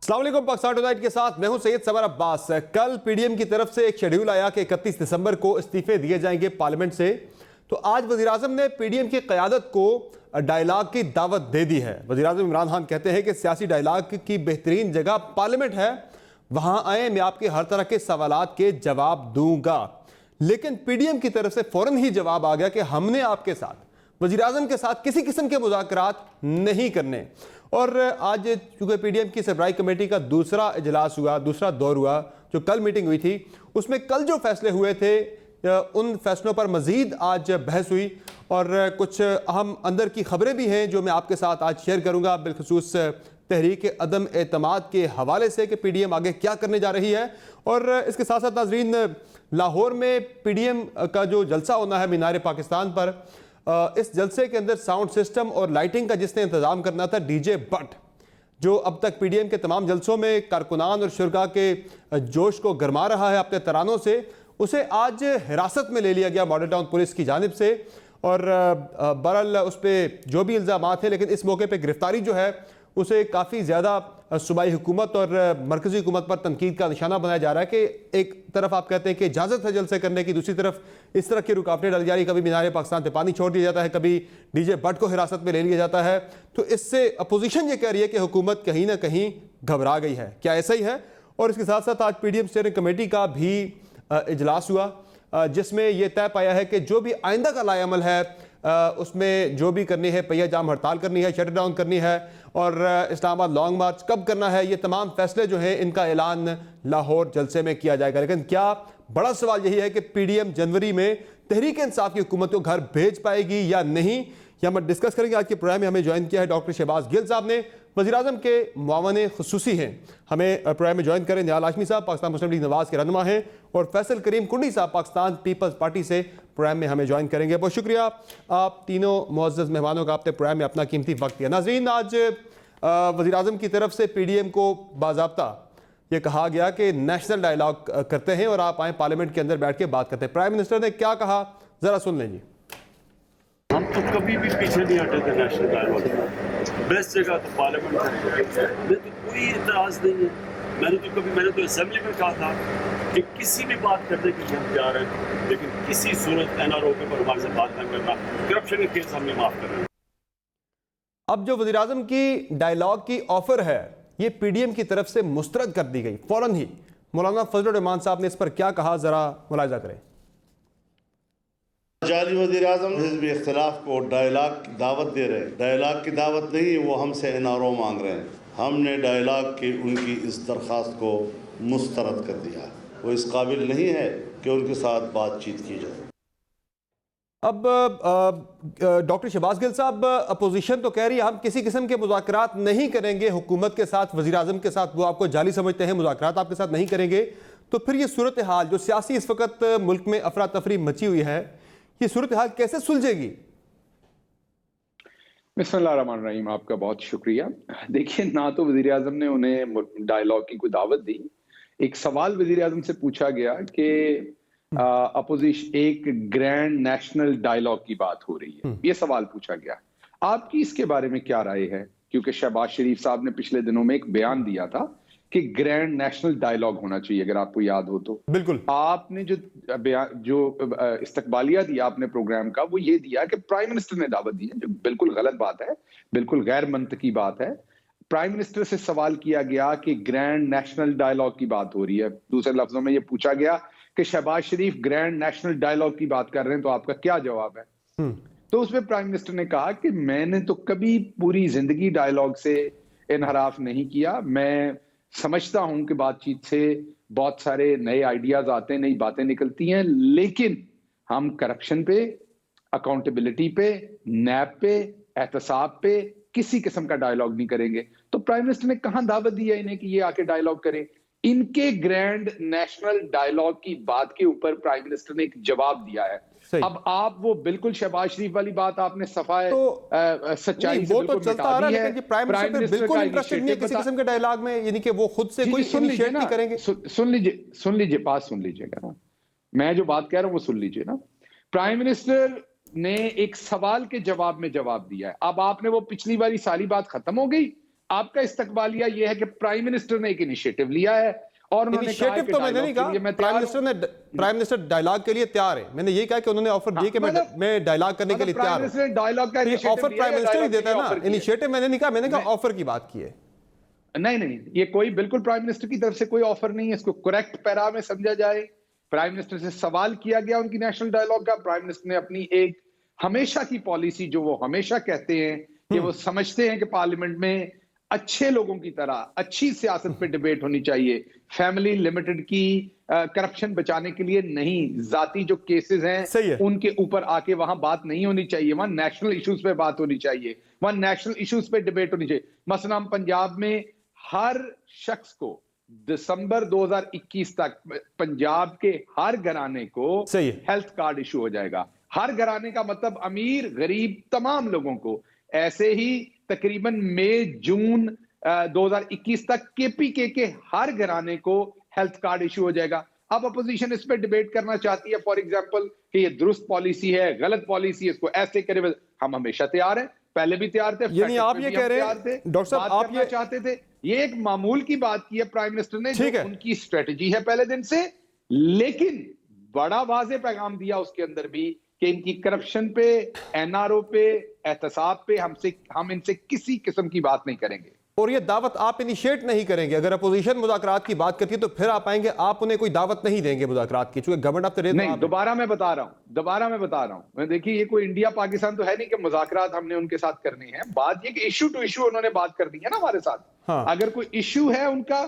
अस्सलाम वालेकुम, पाकिस्तान टुनाइट के साथ मैं हूं सैयद समर अब्बास। कल पीडीएम की तरफ से एक शेड्यूल आया कि 31 दिसंबर को इस्तीफे दिए जाएंगे पार्लियामेंट से। तो आज वज़ीर आज़म ने पीडीएम की क़यादत को डायलॉग की दावत दे दी है। वज़ीर आज़म इमरान खान कहते हैं कि सियासी डायलॉग की बेहतरीन जगह पार्लियामेंट है, वहाँ आए, मैं आपके हर तरह के सवालात के जवाब दूंगा। लेकिन पीडीएम की तरफ से फ़ौरन ही जवाब आ गया कि हमने आपके साथ, वज़ीर आज़म के साथ किसी किस्म के मुज़ाकरात नहीं करने। और आज चूँकि पीडीएम की सरबराही कमेटी का दूसरा इजलास हुआ, दूसरा दौर हुआ, जो कल मीटिंग हुई थी, उसमें कल जो फैसले हुए थे उन फैसलों पर मज़ीद आज बहस हुई और कुछ अहम अंदर की खबरें भी हैं जो मैं आपके साथ आज शेयर करूँगा, बिलखुसूस तहरीक अदम एतमाद के हवाले से कि पीडीएम आगे क्या करने जा रही है। और इसके साथ साथ नाजरीन, लाहौर में पीडीएम का जो जलसा होना है मीनार पाकिस्तान पर, इस जलसे के अंदर साउंड सिस्टम और लाइटिंग का जिसने इंतज़ाम करना था डीजे बट, जो अब तक पीडीएम के तमाम जलसों में कारकुनान और शुरका के जोश को गरमा रहा है अपने तरानों से, उसे आज हिरासत में ले लिया गया मॉडल टाउन पुलिस की जानिब से। और बहरहाल उस पर जो भी इल्ज़ामात हैं, लेकिन इस मौके पर गिरफ्तारी जो है उसे काफ़ी ज़्यादा सूबाई हुकूमत और मरकज़ी हुकूमत पर तनकीद का निशाना बनाया जा रहा है कि एक तरफ आप कहते हैं कि इजाज़त है जलसे करने की, दूसरी तरफ इस तरह की रुकावटें डाली जा रही, कभी मीनार पाकिस्तान पे पानी छोड़ दिया जाता है, कभी डीजे बट को हिरासत में ले लिया जाता है। तो इससे अपोजिशन ये कह रही है कि हुकूमत कहीं ना कहीं घबरा गई है। क्या ऐसा ही है? और इसके साथ साथ आज पीडीएम स्टीयरिंग कमेटी का भी इजलास हुआ, जिसमें यह तय पाया है कि जो भी आइंदा का लाएअमल है उसमें जो भी करनी है, पहिया जाम हड़ताल करनी है, शटर डाउन करनी है और इस्लामाबाद लॉन्ग मार्च कब करना है, ये तमाम फैसले जो हैं इनका ऐलान लाहौर जलसे में किया जाएगा। लेकिन क्या बड़ा सवाल यही है कि पीडीएम जनवरी में तहरीक इंसाफ की हुकूमत को घर भेज पाएगी या नहीं, यह हम डिस्कस करेंगे। आज के प्रोग्राम में हमें ज्वाइन किया है डॉक्टर शहबाज गिल साहब ने, वज़ीर आज़म के मुआवन खुसूसी हैं। हमें प्रोग्राम में ज्वाइन करें निहाल हाशमी साहब, पाकिस्तान मुस्लिम लीग नवाज़ के रहनुमा हैं, और फैसल करीम कुंडी साहब पाकिस्तान पीपल्स पार्टी से प्रोग्राम में हमें ज्वाइन करेंगे। बहुत शुक्रिया आप तीनों मुअज़्ज़ज़ मेहमानों का, आपने प्रोग्राम में अपना कीमती वक्त दिया। नाज़रीन, आज वज़ीर आज़म की तरफ से पीडीएम को बाज़ाब्ता ये कहा गया कि नेशनल डायलॉग करते हैं और आप आए पार्लियामेंट के अंदर बैठ के बात करते हैं। प्राइम मिनिस्टर ने क्या कहा, ज़रा सुन लें जी। हम तो कभी भी पीछे नहीं हटे थे नेशनल डायलॉग में। बेस्ट जगह तो पार्लियामेंट है, मैं तो कोई इतराज़ नहीं है। मैंने तो असेंबली में कहा था कि किसी भी बात करने के लिए हम तैयार हैं, लेकिन किसी सूरत एनआरओ के ऊपर हमारे से बात न करना, करप्शन के केस हमने माफ़ करना। अब जो वज़ीर आज़म की डायलॉग की ऑफर है ये पीडीएम की तरफ से मुस्तरद कर दी गई फौरन ही। मौलाना फजल रहमान साहब ने इस पर क्या कहा, जरा मुलाहिजा करें। जाली वज़ीर आज़म हिज़्ब इख्तिलाफ को डायलॉग की दावत दे रहे हैं। डायलॉग की दावत नहीं है, वो हमसे एनआरओ मांग रहे हैं। हमने डायलॉग की उनकी इस दरख्वास्त को मुस्तरद कर दिया। वो इस काबिल नहीं है कि उनके साथ बातचीत की जाए। अब डॉक्टर शहबाज गिल साहब, अपोजिशन तो कह रही है हम किसी किस्म के मुज़ाकरात नहीं करेंगे हुकूमत के साथ, वज़ीर आज़म के साथ, वो आपको जाली समझते हैं, मुज़ाकरात आपके साथ नहीं करेंगे। तो फिर ये सूरत हाल जो सियासी इस वक्त मुल्क में अफरा तफरी मची हुई है, ये सूरत हाल कैसे सुलझेगी? बिस्मिल्लाहिर्रहमानिर्रहीम, आपका बहुत शुक्रिया। देखिए, ना तो वज़ीर आज़म ने उन्हें डायलॉग की कोई दावत दी। एक सवाल वज़ीर आज़म से पूछा गया कि अपोजिशन एक ग्रैंड नेशनल डायलॉग की बात हो रही है, ये सवाल पूछा गया। आपकी इसके बारे में क्या राय है? क्योंकि शहबाज शरीफ साहब ने पिछले दिनों में एक बयान दिया था कि ग्रैंड नेशनल डायलॉग होना चाहिए, अगर आपको याद हो तो। बिल्कुल। आपने जो इस्तकबालिया दिया आपने प्रोग्राम का, वो ये दिया कि प्राइम मिनिस्टर ने दावत दी है, जो बिल्कुल गलत बात है, बिल्कुल गैर मंतकी बात है। प्राइम मिनिस्टर से सवाल किया गया कि ग्रैंड नेशनल डायलॉग की बात हो रही है। दूसरे लफ्जों में ये पूछा गया कि शहबाज शरीफ ग्रैंड नेशनल डायलॉग की बात कर रहे हैं, तो आपका क्या जवाब है? तो उसमें प्राइम मिनिस्टर ने कहा कि मैंने तो कभी पूरी जिंदगी डायलॉग से इनहराफ नहीं किया। मैं समझता हूं कि बातचीत से बहुत सारे नए आइडियाज आते हैं, नई बातें निकलती हैं, लेकिन हम करप्शन पे, अकाउंटेबिलिटी पे, नैब पे, एहतसाब पे किसी किस्म का डायलॉग नहीं करेंगे। तो प्राइम मिनिस्टर ने कहां दावत दी है इन्हें कि ये आके डायलॉग करें? इनके ग्रैंड नेशनल डायलॉग की बात के ऊपर प्राइम मिनिस्टर ने एक जवाब दिया है। अब आप वो बिल्कुल शहबाज शरीफ वाली बात आपने सफाए सच्चाई से वो तो चलता आ रहा है, लेकिन प्राइम मिनिस्टर बिल्कुल इंटरेस्टेड नहीं है किसी किस्म के डायलॉग में, यानी कि वो खुद से कोई इनिशिएट नहीं करेंगे। सुन लीजिए, बात सुन लीजिएगा ना, मैं जो बात कह रहा हूं वो सुन लीजिए ना। प्राइम मिनिस्टर ने एक सवाल के जवाब में जवाब दिया है। अब आपने वो पिछली वाली सारी बात खत्म हो गई, आपका इस्तकबालिया ये है कि प्राइम मिनिस्टर ने एक इनिशिएटिव लिया है और उन्होंने कहा इनिशिएटिव कि तो मैंने नहीं डायलॉग के लिए कहा, मैं प्राइम मिनिस्टर डायलॉग के लिए तैयार है। मैंने यही कहा कि उन्होंने ऑफर दिए कि मैं डायलॉग करने के लिए तैयार हूं। डायलॉग का ऑफर प्राइम मिनिस्टर ही देता है ना, इनिशिएटिव मैंने नहीं कहा, मैंने कहा ऑफर की बात की है। नहीं, ये कोई बिल्कुल प्राइम मिनिस्टर की तरफ से कोई ऑफर नहीं है, इसको करेक्ट पैरा में समझा जाए। प्राइम मिनिस्टर से सवाल किया गया उनकी नेशनल डायलॉग का, प्राइम मिनिस्टर ने अपनी एक हमेशा की पॉलिसी जो वो हमेशा कहते हैं कि वो समझते हैं कि पार्लियामेंट में अच्छे लोगों की तरह अच्छी सियासत पे डिबेट होनी चाहिए, फैमिली लिमिटेड की करप्शन बचाने के लिए नहीं, जाती जो केसेस हैं उनके ऊपर आके वहां बात नहीं होनी चाहिए, वहां नेशनल इश्यूज पे बात होनी चाहिए, वहां नेशनल इश्यूज पे डिबेट होनी चाहिए। मसलन हम पंजाब में हर शख्स को दिसंबर 2021 तक पंजाब के हर घराने को हेल्थ कार्ड इशू हो जाएगा। हर घराने का मतलब अमीर गरीब तमाम लोगों को। ऐसे ही तकरीबन मई जून 2021 तक केपीके के हर घराने को हेल्थ कार्ड इशू हो जाएगा। अब अपोजिशन इस पे डिबेट करना चाहती है फॉर एग्जांपल कि ये दुरुस्त पॉलिसी है, गलत पॉलिसी है, इसको ऐसे करे। हम हमेशा तैयार हैं, पहले भी तैयार थे। यानी आप ये कह रहे हैं डॉक्टर साहब, आप ये चाहते थे, ये एक मामूल की बात की है प्राइम मिनिस्टर ने, जो उनकी स्ट्रेटजी है पहले दिन से, लेकिन बड़ा वाज़ेह पैगाम दिया उसके अंदर भी कि इनकी करप्शन पे, एनआरओ पे, एहतसाब पे हम इनसे किसी किस्म की बात नहीं करेंगे। और ये दावत आप इनिशिएट नहीं करेंगे। अगर अपोजिशन मुज़ाकरात की बात करती है तो फिर आप आएंगे, आप उन्हें कोई दावत नहीं देंगे मुज़ाकरात की, चूंकि गवर्नमेंट ऑफ द नहीं। दोबारा मैं बता रहा हूं, देखिए ये कोई इंडिया पाकिस्तान तो है नहीं कि मुज़ाकरात हमने उनके साथ करनी है। बात ये कि इशू टू इशू उन्होंने बात करनी है ना हमारे साथ। हाँ। अगर कोई इशू है उनका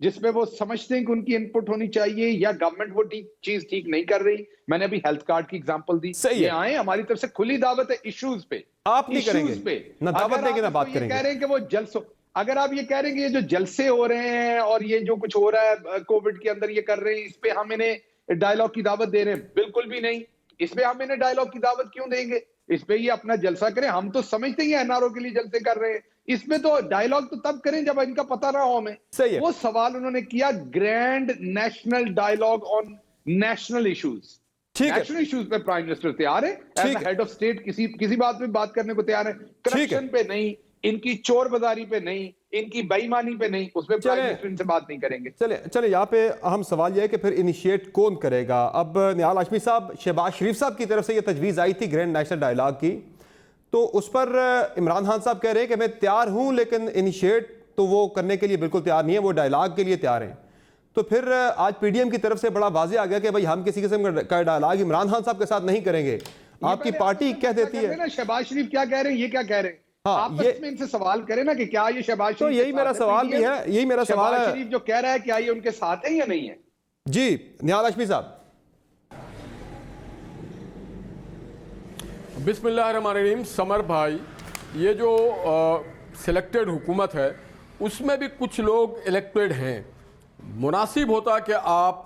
जिसमें वो समझते हैं कि उनकी इनपुट होनी चाहिए, या गवर्नमेंट वो चीज ठीक नहीं कर रही, मैंने अभी हेल्थ कार्ड की एग्जांपल दी, ये आए, हमारी तरफ से खुली दावत है इश्यूज पे। आप नहीं करेंगे ना दावत देंगे ना बात करेंगे। कह रहे हैं कि वो जलसों, अगर आप ये कह रहे हैं कि ये जो जलसे हो रहे हैं और ये जो कुछ हो रहा है कोविड के अंदर ये कर रहे हैं, इस पे हम इन्हें डायलॉग की दावत दे रहे हैं, बिल्कुल भी नहीं। इस पे हम इन्हें डायलॉग की दावत क्यों देंगे? इस पे ये अपना जलसा करें। हम तो समझते हैं एनआरओ के लिए जलसे कर रहे हैं, इसमें तो डायलॉग तो तब करें जब इनका पता ना हो हमें। वो सवाल उन्होंने किया, grand national dialogue on national issues. National issues पे प्राइम मिनिस्टर तैयार है, एज हेड ऑफ स्टेट किसी बात पे बात करने को तैयार है। करप्शन पे नहीं, इनकी चोर बाजारी पे नहीं, इनकी बेईमानी पे नहीं, उसमें प्राइम मिनिस्टर इनसे बात नहीं करेंगे। चले यहाँ पे अहम सवाल यह है कि फिर इनिशिएट कौन करेगा? अब निहाल हाशमी साहब, शहबाज शरीफ साहब की तरफ से यह तजवीज़ आई थी ग्रैंड नेशनल डायलॉग की, तो उस पर इमरान खान साहब कह रहे हैं कि मैं तैयार हूं, लेकिन इनिशिएट तो वो करने के लिए बिल्कुल तैयार नहीं है, वो डायलॉग के लिए तैयार हैं। तो फिर आज पीडीएम की तरफ से बड़ा वाज़ेह आ गया कि भाई हम किसी किस्म का डायलॉग इमरान खान साहब के साथ नहीं करेंगे। आपकी पार्टी कह देती है। शहबाज शरीफ क्या कह रहे हैं, ये क्या कह रहे हैं? आप इसमें इनसे सवाल करें ना कि क्या ये शहबाज शरीफ, तो यही मेरा सवाल भी है, यही मेरा सवाल है। शरीफ जो कह रहा है क्या ये उनके साथ है या नहीं है? जी निहाल हाशमी साहब। बिस्मिल्लाहिर्रहमानिर्रहीम। समर भाई, ये जो सिलेक्टेड हुकूमत है उसमें भी कुछ लोग इलेक्टेड हैं। मुनासिब होता कि आप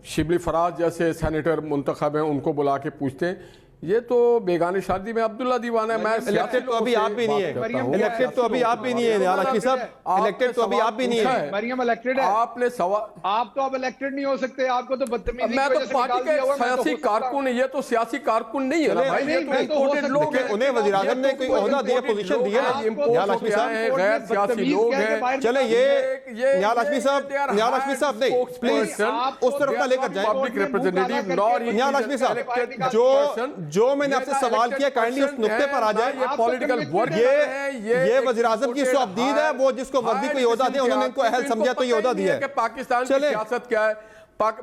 शिबली फराज जैसे सेनेटर मुंतखब हैं उनको बुला के पूछते हैं। ये तो बेगानी शादी में अब्दुल्ला दीवाना है। मैं इलेक्टेड तो अभी आप भी नहीं है, इलेक्टेड तो अभी आप भी नहीं है निहाल हाशमी साहब, इलेक्टेड तो अभी आप भी नहीं है। मरियम इलेक्टेड है, आपने सवाल, आप तो अब इलेक्टेड नहीं हो सकते, आपको तो बदतमीजी। मैं तो पार्टी के सियासी कारकुन, ये तो सियासी कारकुन नहीं है ना भाई, ये तो इम्पोर्टेड लोग हैं। उन्हें वज़ीर आज़म ने कोई ओहदा दिया, पोजीशन दी है निहाल हाशमी साहब, गैर सियासी लोग हैं। चले ये निहाल हाशमी साहब, निहाल हाशमी साहब नहीं, प्लीज उस तरफ ना लेकर जाए। पब्लिक रिप्रेजेंटेटिव निहाल हाशमी साहब, जो मैंने आपसे सवाल किया काइंडली उस नुक्ते पर आ जाए। ये पॉलिटिकल वर्क है, ये वज़ीर आज़म की सौअब्दीद है, वो जिसको मर्जी को ओहदा दे, उन्होंने इनको अहल समझा तो ये ओहदा दिया है। पाकिस्तान की सियासत क्या है,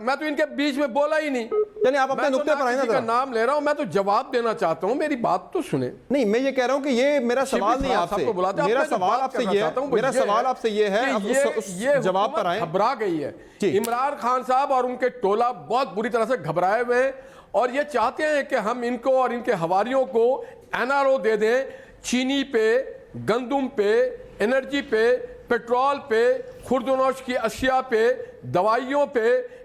मैं तो इनके बीच में बोला ही नहीं। चलिए आप अपने नुक्ते पर आए ना, नाम ले रहा हूं, मैं तो जवाब देना चाहता हूं, मेरी बात तो सुने। नहीं, मैं ये कह रहा हूं कि ये मेरा सवाल नहीं आपसे, मेरा सवाल आपसे ये है, मेरा सवाल आपसे ये है, अब उस जवाब पर आए। घबरा गई है इमरान खान साहब और उनके टोला बहुत बुरी तरह से घबराए हुए हैं और ये चाहते हैं कि हम इनको और इनके हवारियों को एनआरओ दे दें। चीनी पे, गंदुम पे, एनर्जी पे, पेट्रोल पे, खुर्दनोश की अशिया पे, दवाइयों पे,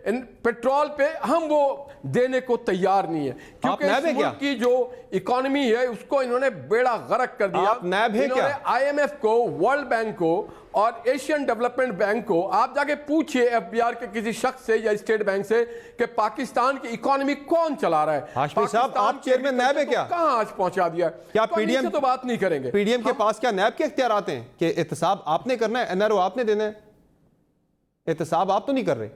पेट्रोल पे हम वो देने को तैयार नहीं है, क्योंकि नैब है इस क्या? मुल्क की जो इकोनॉमी है उसको इन्होंने बेड़ा गर्क कर दिया। आप नैब है क्या? IMF को, वर्ल्ड बैंक को और एशियन डेवलपमेंट बैंक को आप जाके पूछिए FBR के किसी शख्स से या स्टेट बैंक से कि पाकिस्तान की इकोनॉमी कौन चला रहा है। हाशमी साहब, पाकिस्तान आप चेयरमैन नैब है क्या? कहां आज पहुंचा दिया? क्या तो हम PDM इससे तो बात नहीं करेंगे। PDM के पास क्या नैब के इख्तियारात हैं कि एहतसाब आपने करना है, NRO आपने देना है? एहतसाब आप तो नहीं कर रहे।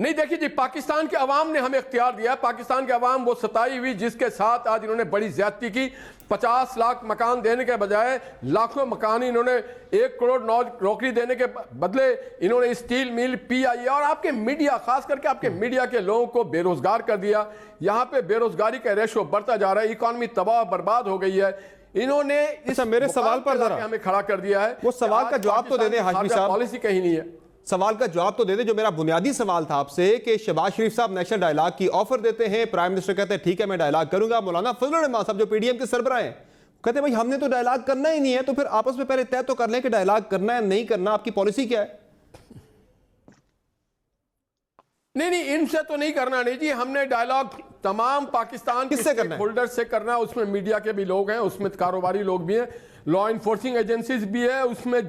नहीं, देखिए जी, पाकिस्तान के अवाम ने हमें इख्तियार दिया। पाकिस्तान के अवाम वो सताई हुई जिसके साथ आज इन्होंने बड़ी ज्यादती की। 50 लाख मकान देने के बजाय लाखों मकान इन्होंने 1 करोड़ नौकरी देने के बदले इन्होंने स्टील मिल, PIA और आपके मीडिया, खास करके आपके मीडिया के लोगों को बेरोजगार कर दिया। यहाँ पे बेरोजगारी का रेशो बढ़ता जा रहा है, इकोनॉमी तबाह बर्बाद हो गई है। इन्होंने इस मेरे सवाल पर जरा हमें खड़ा कर दिया है। वो सवाल का जवाब तो दे दें हाशमी साहब। पॉलिसी कहीं नहीं है। सवाल का जवाब तो दे दे। जो मेरा बुनियादी सवाल था आपसे कि शहबाज शरीफ साहब नेशनल डायलॉग की ऑफर देते हैं, प्राइम मिनिस्टर कहते हैं ठीक है मैं डायलॉग करूंगा। मौलाना फजलुर रहमान साहब जो PDM के सरबराह हैं कहते हैं भाई हमने तो डायलॉग करना ही नहीं है, तो फिर आपस में पहले तय तो कर लें कि डायलॉग करना है नहीं करना, आपकी पॉलिसी क्या है? नहीं, इनसे तो नहीं करना नहीं जी। हमने डायलॉग तमाम पाकिस्तान के किससे करना है? होल्डर से करना है। उसमें मीडिया के भी लोग हैं, उसमें कारोबारी लोग भी हैं, लॉ इन्फोर्सिंग एजेंसीज भी है, उसमें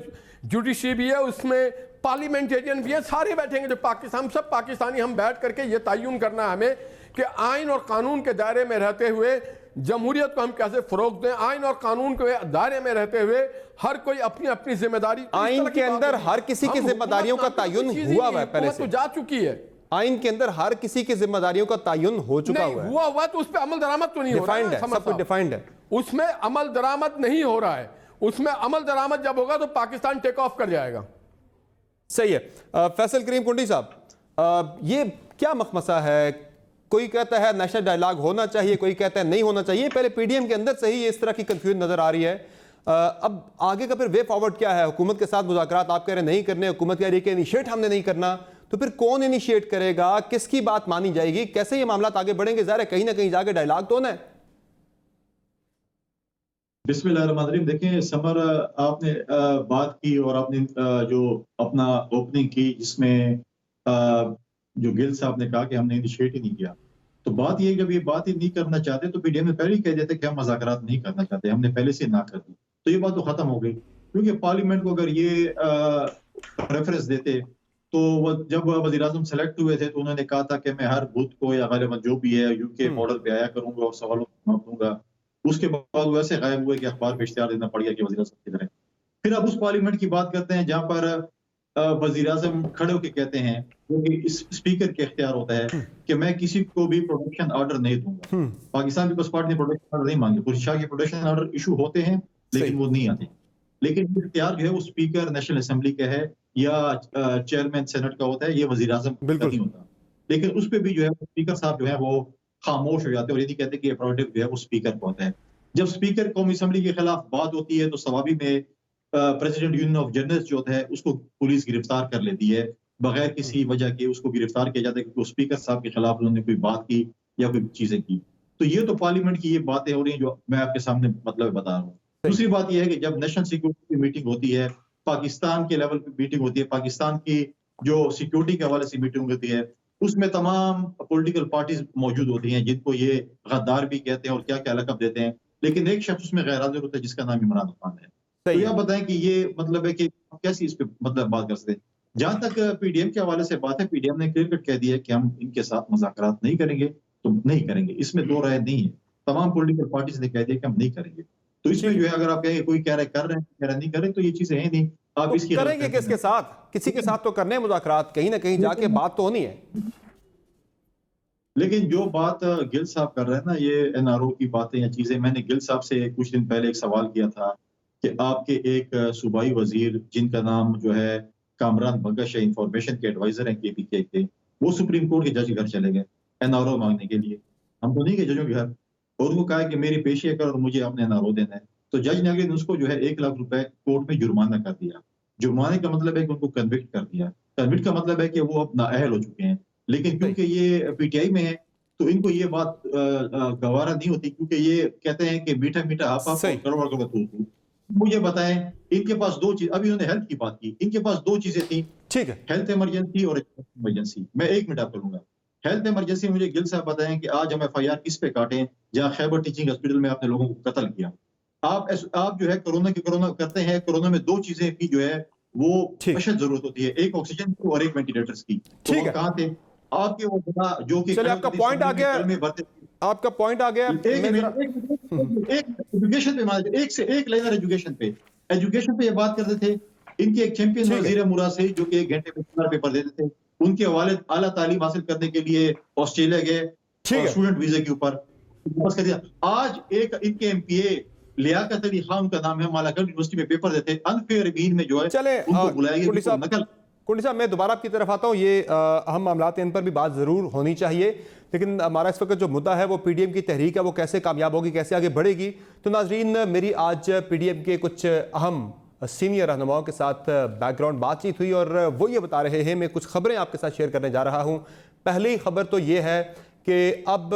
जुडिशरी भी है, उसमें पार्लियामेंटेरियन भी है। सारे बैठेंगे जो पाकिस्तान, सब पाकिस्तानी हम बैठ करके ये तयन करना है हमें कि आइन और कानून के दायरे में रहते हुए जमहूरियत को हम कैसे फरोग दें। आइन और कानून के दायरे में रहते हुए हर कोई अपनी अपनी जिम्मेदारी, आइन के अंदर हर किसी की जिम्मेदारियों का तयन हुआ हुआ है पहले से, तो जा चुकी है। आइन के अंदर हर किसी की जिम्मेदारियों का तयन हो चुका हुआ है, हुआ तो उस पर अमल दरामद तो नहीं हो रहा डिफाइंड है, सब कुछ डिफाइंड है। उसमें अमल दरामद नहीं हो रहा है। उसमें अमल दरामद जब होगा तो पाकिस्तान टेक ऑफ कर जाएगा। सही है। फैसल करीम कुंडी साहब, ये क्या मखमसा है? कोई कहता है नेशनल डायलॉग होना चाहिए, कोई कहता है नहीं होना चाहिए। पहले PDM के अंदर से ही इस तरह की कंफ्यूजन नजर आ रही है। अब आगे का फिर वे फॉरवर्ड क्या है? हुकूमत के साथ मुज़ाकरात आप कह रहे नहीं करने, हुकूमत कह रही है कि इनिशिएट हमने नहीं करना, तो फिर कौन इनिशिएट करेगा? किसकी बात मानी जाएगी? कैसे ये मामला आगे बढ़ेंगे? ज़ाहिर है कहीं ना कहीं जाके डायलॉग तो होना है। बिस्मिल्लाहिर्रहमानिर्रहीम। देखें समर, आपने बात की और आपने जो अपना ओपनिंग की जिसमें जो गिल साहब ने कहा कि हमने इनिशिएट ही नहीं किया, तो बात ये है जब ये बात ही नहीं करना चाहते तो PDM ने पहले ही कह देते कि हम मुज़ाकरात नहीं करना चाहते, हमने पहले से ना कर दी, तो ये बात तो खत्म हो गई। क्योंकि पार्लियामेंट को अगर ये रेफरेंस देते तो जब वज़ीर-ए-आज़म सेलेक्ट हुए थे तो उन्होंने कहा था कि मैं हर बुध को या गालिबन जो भी है UK मॉडल पे आया करूंगा और सवालों का जवाब दूंगा। उसके बाद वैसे गायब हुए कि अखबार पे इश्तिहार देना पड़ गया कि वज़ीर-ए-आज़म किधर है। फिर अब उस पार्लियामेंट की बात करते हैं जहां पर वज़ीर-ए-आज़म खड़े होकर कहते हैं, क्योंकि इस स्पीकर के इख्तियार होता है कि मैं किसी को भी प्रोटेक्शन ऑर्डर नहीं दूंगा। पाकिस्तान पीपल्स पार्टी ने प्रोटेक्शन ऑर्डर नहीं मांगे, पुलिस के प्रोटेक्शन ऑर्डर इशू होते हैं लेकिन वो नहीं आते। लेकिन इख्तियार जो है वो स्पीकर नेशनल असेंबली का है या चेयरमैन सेनेट का होता है, ये वज़ीर-ए-आज़म का नहीं होता। लेकिन उस पर भी जो है स्पीकर साहब जो है वो खामोश हो जाते हैं और ये नहीं कहते कि ये प्रोडक्ट जो है वो स्पीकर को होता है। जब स्पीकर कौमी असेंबली के खिलाफ बात होती है तो सवाबी में प्रेसिडेंट यूनियन ऑफ जर्नलिस्ट जो है उसको पुलिस गिरफ्तार कर लेती है बगैर किसी वजह के। उसको गिरफ्तार किया जाता है क्योंकि स्पीकर साहब के खिलाफ उन्होंने कोई बात की या कोई चीजें की। तो ये तो पार्लियामेंट की ये बातें हो रही हैं जो मैं आपके सामने मतलब बता रहा हूँ। दूसरी बात यह है कि जब नेशनल सिक्योरिटी की मीटिंग होती है, पाकिस्तान के लेवल पे मीटिंग होती है, पाकिस्तान की जो सिक्योरिटी के हवाले से मीटिंग होती है, उसमें तमाम पॉलिटिकल पार्टीज मौजूद होती हैं जिनको ये गद्दार भी कहते हैं और क्या क्या लकब देते हैं, लेकिन एक शख्स उसमें गैर हाजिर होता है जिसका नाम इमरान खान है। तो यह बताएं कि ये मतलब है कि कैसी इस पे मतलब बात कर सकते हैं। जहां तक PDM के हवाले से बात है, PDM ने क्लियर कट कह दिया है कि हम इनके साथ मुज़ाकरात नहीं करेंगे, तो नहीं करेंगे, इसमें दो राय नहीं है। तमाम पॉलिटिकल पार्टीज ने कह दिया कि हम नहीं करेंगे। तो इसमें जो है अगर आप कहेंगे कोई कह रहे कर रहे हैं, कह रहे नहीं कर रहे, तो ये चीजें हैं नहीं। आप तो इसकी करेंगे किसके साथ? किसी के साथ तो करने मुज़ाकरात, कहीं ना कहीं जाके बात तो होनी है। लेकिन जो बात गिल साहब कर रहे हैं ना, ये NRO की बातें या चीजें, मैंने गिल साहब से कुछ दिन पहले एक सवाल किया था कि आपके एक सूबाई वजीर जिनका नाम जो है कामरान बगश है, इंफॉर्मेशन के एडवाइजर हैं KPK के, वो सुप्रीम कोर्ट के जज घर चले गए NRO मांगने के लिए। हम तो नहीं गए जजों के घर, और उनको कहा कि मेरी पेशी कर और मुझे आपने NRO देना है। तो जज ने अगले दिन उसको जो है 1 लाख रुपए कोर्ट में जुर्माना कर दिया। जुर्माने का मतलब है कि उनको कन्विक्ट कर दिया। कन्विक्ट का मतलब है कि वो अब नाअहल हो चुके हैं। लेकिन क्योंकि ये PTI में है तो इनको ये बात गवारा नहीं होती, क्योंकि ये कहते हैं कि मीठा मीठा आपा करोड़ करोड़ तू। मुझे बताएं, इनके पास दो चीज, अभी उन्होंने हेल्थ की बात की, इनके पास दो चीजें थी। ठीक है। हेल्थ इमरजेंसी और इमरजेंसी, मैं 1 मिनट आपको लूंगा। हेल्थ इमरजेंसी मुझे गिल साहब बताएं कि आज हम FIR किस पे काटें, जहां खैबर टीचिंग हॉस्पिटल में आपने लोगों को कत्ल किया। आप जो है कोरोना करते हैं, कोरोना में 2 चीजें की जो है वो ठीक। अशद जरूरत होती है, एक ऑक्सीजन की और एक वेंटिलेटर्स की। तो ठीक वो है। कहाँ थे आपके वो बता जो कि चलिए, आपका पॉइंट आ गया, आपका पॉइंट आ गया। एजुकेशन पे एक से एक लाइनर एजुकेशन पे ये बात करते थे। इनके एक चैंपियन ठीक है। वजीर मुराद से जो कि 1 घंटे में पेपर देते थे, उनके वालिद आला तालीम हासिल करने के लिए ऑस्ट्रेलिया गए ठीक और है। स्टूडेंट वीजा के ऊपर वापस कर दिया। आज एक इनके MPA लियाकत अली खान का नाम है, मालाकंड यूनिवर्सिटी में पेपर देते, अनफेयर मीन में जो है चले उनको बुलाया गया, कुंडी उनको साहब, नकल। कुंडी साहब, मैं दोबारा आपकी तरफ आता हूँ। ये अहम मामलात हैं, इन पर भी बात ज़रूर होनी चाहिए, लेकिन हमारा इस वक्त जो मुद्दा है वो PDM की तहरीक है, वो कैसे कामयाब होगी, कैसे आगे बढ़ेगी। तो नाजरीन, मेरी आज PDM के कुछ अहम सीनियर रहनुमाओं के साथ बैकग्राउंड बातचीत हुई और वो ये बता रहे हैं, मैं कुछ खबरें आपके साथ शेयर करने जा रहा हूँ। पहली खबर तो ये है कि अब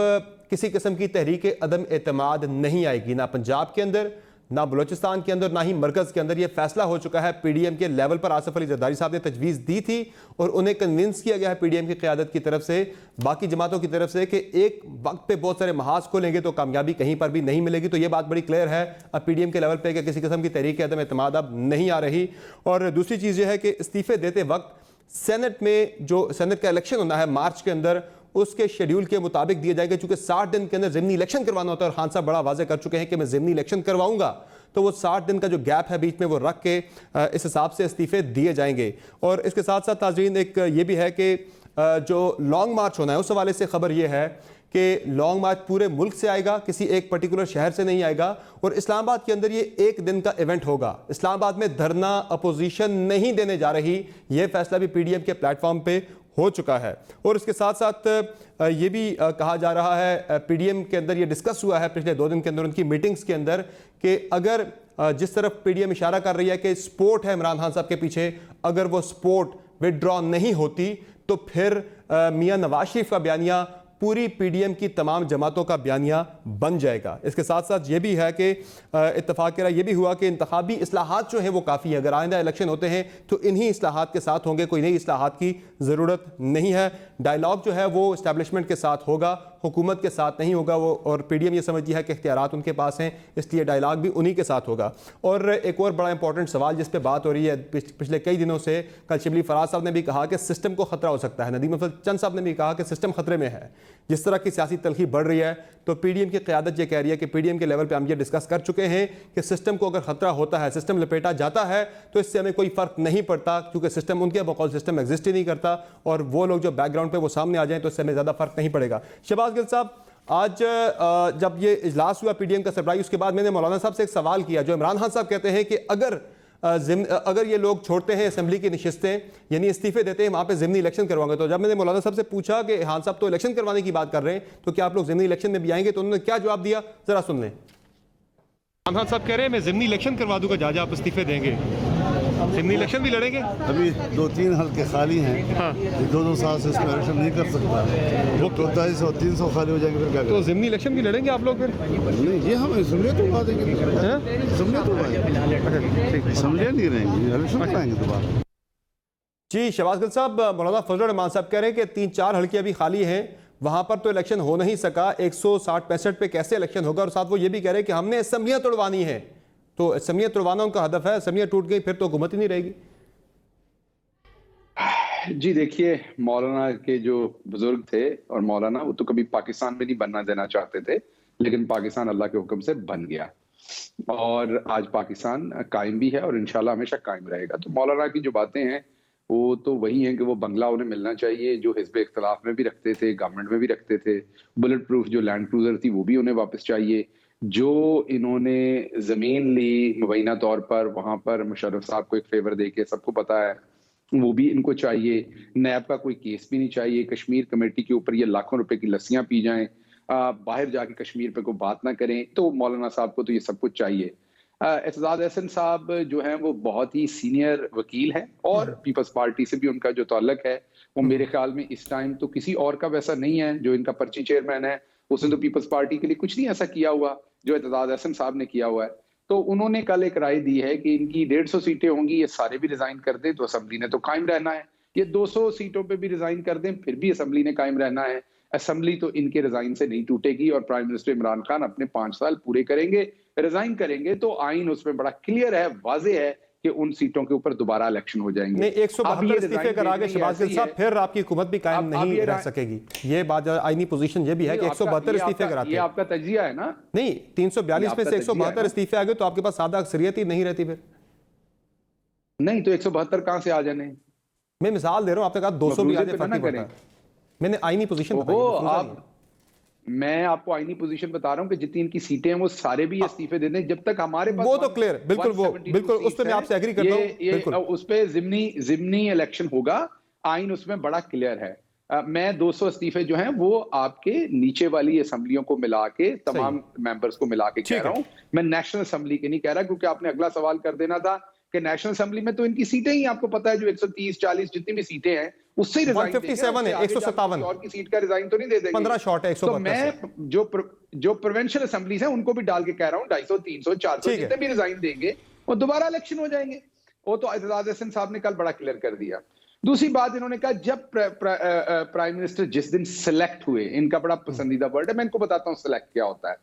किसी किस्म की तहरीक अदम एतमाद नहीं आएगी, ना पंजाब के अंदर, ना बलोचिस्तान के अंदर, ना ही मरकज़ के अंदर। ये फैसला हो चुका है PDM के लेवल पर। आसिफ अली जरदारी साहब ने तजवीज़ दी थी और उन्हें कन्विंस किया गया है PDM की क़यादत की तरफ से, बाकी जमातों की तरफ से, कि एक वक्त पे बहुत सारे महाज खोलेंगे तो कामयाबी कहीं पर भी नहीं मिलेगी। तो ये बात बड़ी क्लियर है अब PDM के लेवल पर कि किसी किस्म की तहरीक अदम एतमाद अब नहीं आ रही। और दूसरी चीज़ यह है कि इस्तीफ़े देते वक्त सेनेट में जो सेनेट का इलेक्शन होना है मार्च के अंदर, उसके शेड्यूल के मुताबिक दिए जाएंगे। चूंकि 60 दिन के अंदर ज़िमनी इलेक्शन करवाना होता है और खान साहब बड़ा वाज़ेह कर चुके हैं कि मैं ज़िमनी इलेक्शन करवाऊंगा, तो वो 60 दिन का जो गैप है बीच में वो रख के इस हिसाब से इस्तीफे दिए जाएंगे। और इसके साथ साथ नाज़रीन, एक ये भी है कि जो लॉन्ग मार्च होना है उस हवाले से खबर ये है कि लॉन्ग मार्च पूरे मुल्क से आएगा, किसी एक पर्टिकुलर शहर से नहीं आएगा। और इस्लामाबाद के अंदर ये 1 दिन का इवेंट होगा। इस्लामाबाद में धरना अपोजिशन नहीं देने जा रही, ये फैसला भी PDM के प्लेटफॉर्म पे हो चुका है। और इसके साथ साथ ये भी कहा जा रहा है, PDM के अंदर ये डिस्कस हुआ है पिछले 2 दिन के अंदर उनकी मीटिंग्स के अंदर, कि अगर जिस तरफ PDM इशारा कर रही है कि सपोर्ट है इमरान खान साहब के पीछे, अगर वो सपोर्ट विदड्रॉ नहीं होती तो फिर मियां नवाज शरीफ का बयानिया पूरी PDM की तमाम जमातों का बयानिया बन जाएगा। इसके साथ साथ ये भी है कि इत्तफाक के ये भी हुआ कि इंतखाबी इस्लाहात जो हैं वो काफ़ी हैं। अगर आइंदा इलेक्शन होते हैं तो इन्हीं इस्लाहात के साथ होंगे, कोई नई इस्लाहात की ज़रूरत नहीं है। डायलॉग जो है वो इस्टेब्लिशमेंट के साथ होगा, हुकूमत के साथ नहीं होगा वो। और PDM ये समझती है कि इख्तियारात उनके पास हैं, इसलिए डायलॉग भी उन्हीं के साथ होगा। और एक और बड़ा इंपॉर्टेंट सवाल जिस पे बात हो रही है पिछले कई दिनों से, कल शिबली फराज साहब ने भी कहा कि सिस्टम को खतरा हो सकता है, नदीम अफजल चंद साहब ने भी कहा कि सिस्टम खतरे में है। जिस तरह की सियासी तलखी बढ़ रही है तो PDM की क़यादत ये कह रही है कि PDM के लेवल पे हम ये डिस्कस कर चुके हैं कि सिस्टम को अगर खतरा होता है, सिस्टम लपेटा जाता है, तो इससे हमें कोई फ़र्क नहीं पड़ता, क्योंकि सिस्टम उनके बकौल सिस्टम एग्जिस्ट ही नहीं करता। और वो लोग जो बैकग्राउंड पे वो सामने आ जाएं तो इससे हमें ज़्यादा फ़र्क नहीं पड़ेगा। शहबाज गिल साहब, आज जब ये इजलास हुआ PDM का सरबराही, उसके बाद मैंने मौलाना साहब से एक सवाल किया। जो इमरान खान साहब कहते हैं कि अगर ये लोग छोड़ते हैं असेंबली की नशिस्तें, यानी इस्तीफे देते हैं, वहाँ पे ज़िमनी इलेक्शन करवाएंगे। तो जब मैंने मौलाना साहब से पूछा कि खान साहब तो इलेक्शन करवाने की बात कर रहे हैं, तो क्या आप लोग ज़िमनी इलेक्शन में भी आएंगे, तो उन्होंने क्या जवाब दिया, ज़रा सुन लें। खान साहब कह रहे हैं मैं ज़िमनी इलेक्शन करवा दूंगा, जा आप इस्तीफे देंगे, ज़िमनी इलेक्शन भी लड़ेंगे। अभी 2-3 हल्के खाली हैं, हाँ, 2-2 साल से इसमें इलेक्शन नहीं कर सकता। वो 200-300 खाली हो जाएंगे, फिर क्या तो ज़िमनी इलेक्शन भी लड़ेंगे आप लोग फिर? नहीं, ये हम असम्बलियत उठा देंगे, असम्बलियत उठाएंगे, असम्बलियाँ नहीं रहेंगी, इलेक्शन उठाएंगे दोबारा। जी, शहबाज गिल साहब, मौलाना फजल रहमान साहब कह रहे हैं कि 3-4 हल्के अभी खाली हैं, वहाँ पर तो इलेक्शन हो नहीं सका, 160-65 पे कैसे इलेक्शन होगा। और साथ वो ये भी कह रहे हैं कि हमने असम्बलियाँ तोड़वानी है, तो असम्बलियाँ तोड़वाना उनका हदफ है, असम्बलियाँ टूट गई फिर तो हुकूमत ही नहीं रहेगी। जी देखिए, मौलाना के जो बुजुर्ग थे, और मौलाना वो तो कभी पाकिस्तान में नहीं बनना देना चाहते थे, लेकिन पाकिस्तान अल्लाह के हुक्म से बन गया और आज पाकिस्तान कायम भी है और इंशाल्लाह हमेशा कायम रहेगा। तो मौलाना की जो बातें हैं वो तो वही हैं कि वो बंगला उन्हें मिलना चाहिए जो हिज़्ब इख्तिलाफ में भी रखते थे, गवर्नमेंट में भी रखते थे। बुलेट प्रूफ जो लैंड क्रूजर थी वो भी उन्हें वापस चाहिए। जो इन्होंने ज़मीन ली मुबैना तौर पर, वहाँ पर मुशर्रफ साहब को एक फेवर दे के, सबको पता है, वो भी इनको चाहिए। नैब का कोई केस भी नहीं चाहिए। कश्मीर कमेटी के ऊपर ये लाखों रुपए की लस्सियाँ पी जाएं, बाहर जाके कश्मीर पे कोई बात ना करें, तो मौलाना साहब को तो ये सब कुछ चाहिए। एतजाज अहसन साहब जो हैं वो बहुत ही सीनियर वकील हैं और पीपल्स पार्टी से भी उनका जो ताल्लुक है वो मेरे ख्याल में इस टाइम तो किसी और का वैसा नहीं है। जो इनका पर्ची चेयरमैन है उसने तो पीपल्स पार्टी के लिए कुछ नहीं ऐसा किया हुआ जो एतजाज अहसन साहब ने किया हुआ है। तो उन्होंने कल एक राय दी है कि इनकी 150 सीटें होंगी, ये सारे भी रिजाइन कर दें तो असेंबली ने तो कायम रहना है, ये 200 सीटों पे भी रिजाइन कर दें फिर भी असेंबली ने कायम रहना है। असेंबली तो इनके रिजाइन से नहीं टूटेगी और प्राइम मिनिस्टर इमरान खान अपने 5 साल पूरे करेंगे, रिजाइन करेंगे तो आइन उसमें बड़ा क्लियर है, वाजे है कि उन सीटों के ऊपर दोबारा इलेक्शन हो जाएंगे। नहीं, 172 इस्तीफे अगर आगे शहबाज गिल साहब फिर आपकी हुकूमत भी कायम नहीं रह सकेगी, ये बात आईनी पोजीशन ये भी है कि 172 इस्तीफे अगर आते हैं, ये आपका तजिया है ना? नहीं, 342 में से 172 इस्तीफे आ गए तो आपके पास सादा अक्सरियत ही नहीं रहती फिर। नहीं तो 172 कहां से आ जाने? मैं मिसाल दे रहा हूं, आपने कहा 200 भी आ जाए फर्क नहीं पड़ता। मैंने आईनी पोजीशन बताई। मैं आपको आईनी पोजीशन बता रहा हूं कि जितनी इनकी सीटें हैं वो सारे भी इस्तीफे दे दें जब तक हमारे पास वो तो क्लियर, बिल्कुल उस पे मैं आपसे एग्री करता हूं, बिल्कुल उस पे जिमनी इलेक्शन होगा, आइन उसमें बड़ा क्लियर है। मैं 200 इस्तीफे जो हैं वो आपके नीचे वाली असेंबलियों को मिला के तमाम मेंबर्स को मिला के कह रहा हूं, मैं नेशनल असेंबली के नहीं कह रहा, क्योंकि आपने अगला सवाल कर देना था कि नेशनल असेंबली में तो इनकी सीटें ही आपको पता है जो 130-40 जितनी भी सीटें हैं उससे ही रिजाइन 157 है, 157 और की सीट का रिजाइन तो नहीं दे देंगे, 15 शॉर्ट है 172 तो मैं जो प्रोविंशियल असेंबलीज हैं उनको भी डाल के कह रहा हूं 250, 300, 400 जितने भी रिजाइन देंगे वो दोबारा इलेक्शन हो जाएंगे। वो तो एजाज हसन साहब ने कल बड़ा क्लियर कर दिया। दूसरी बात इन्होंने कहा जब प्राइम मिनिस्टर जिस दिन सिलेक्ट हुए, इनका बड़ा पसंदीदा वर्ड है, मैं इनको बताता हूँ सिलेक्ट क्या होता है।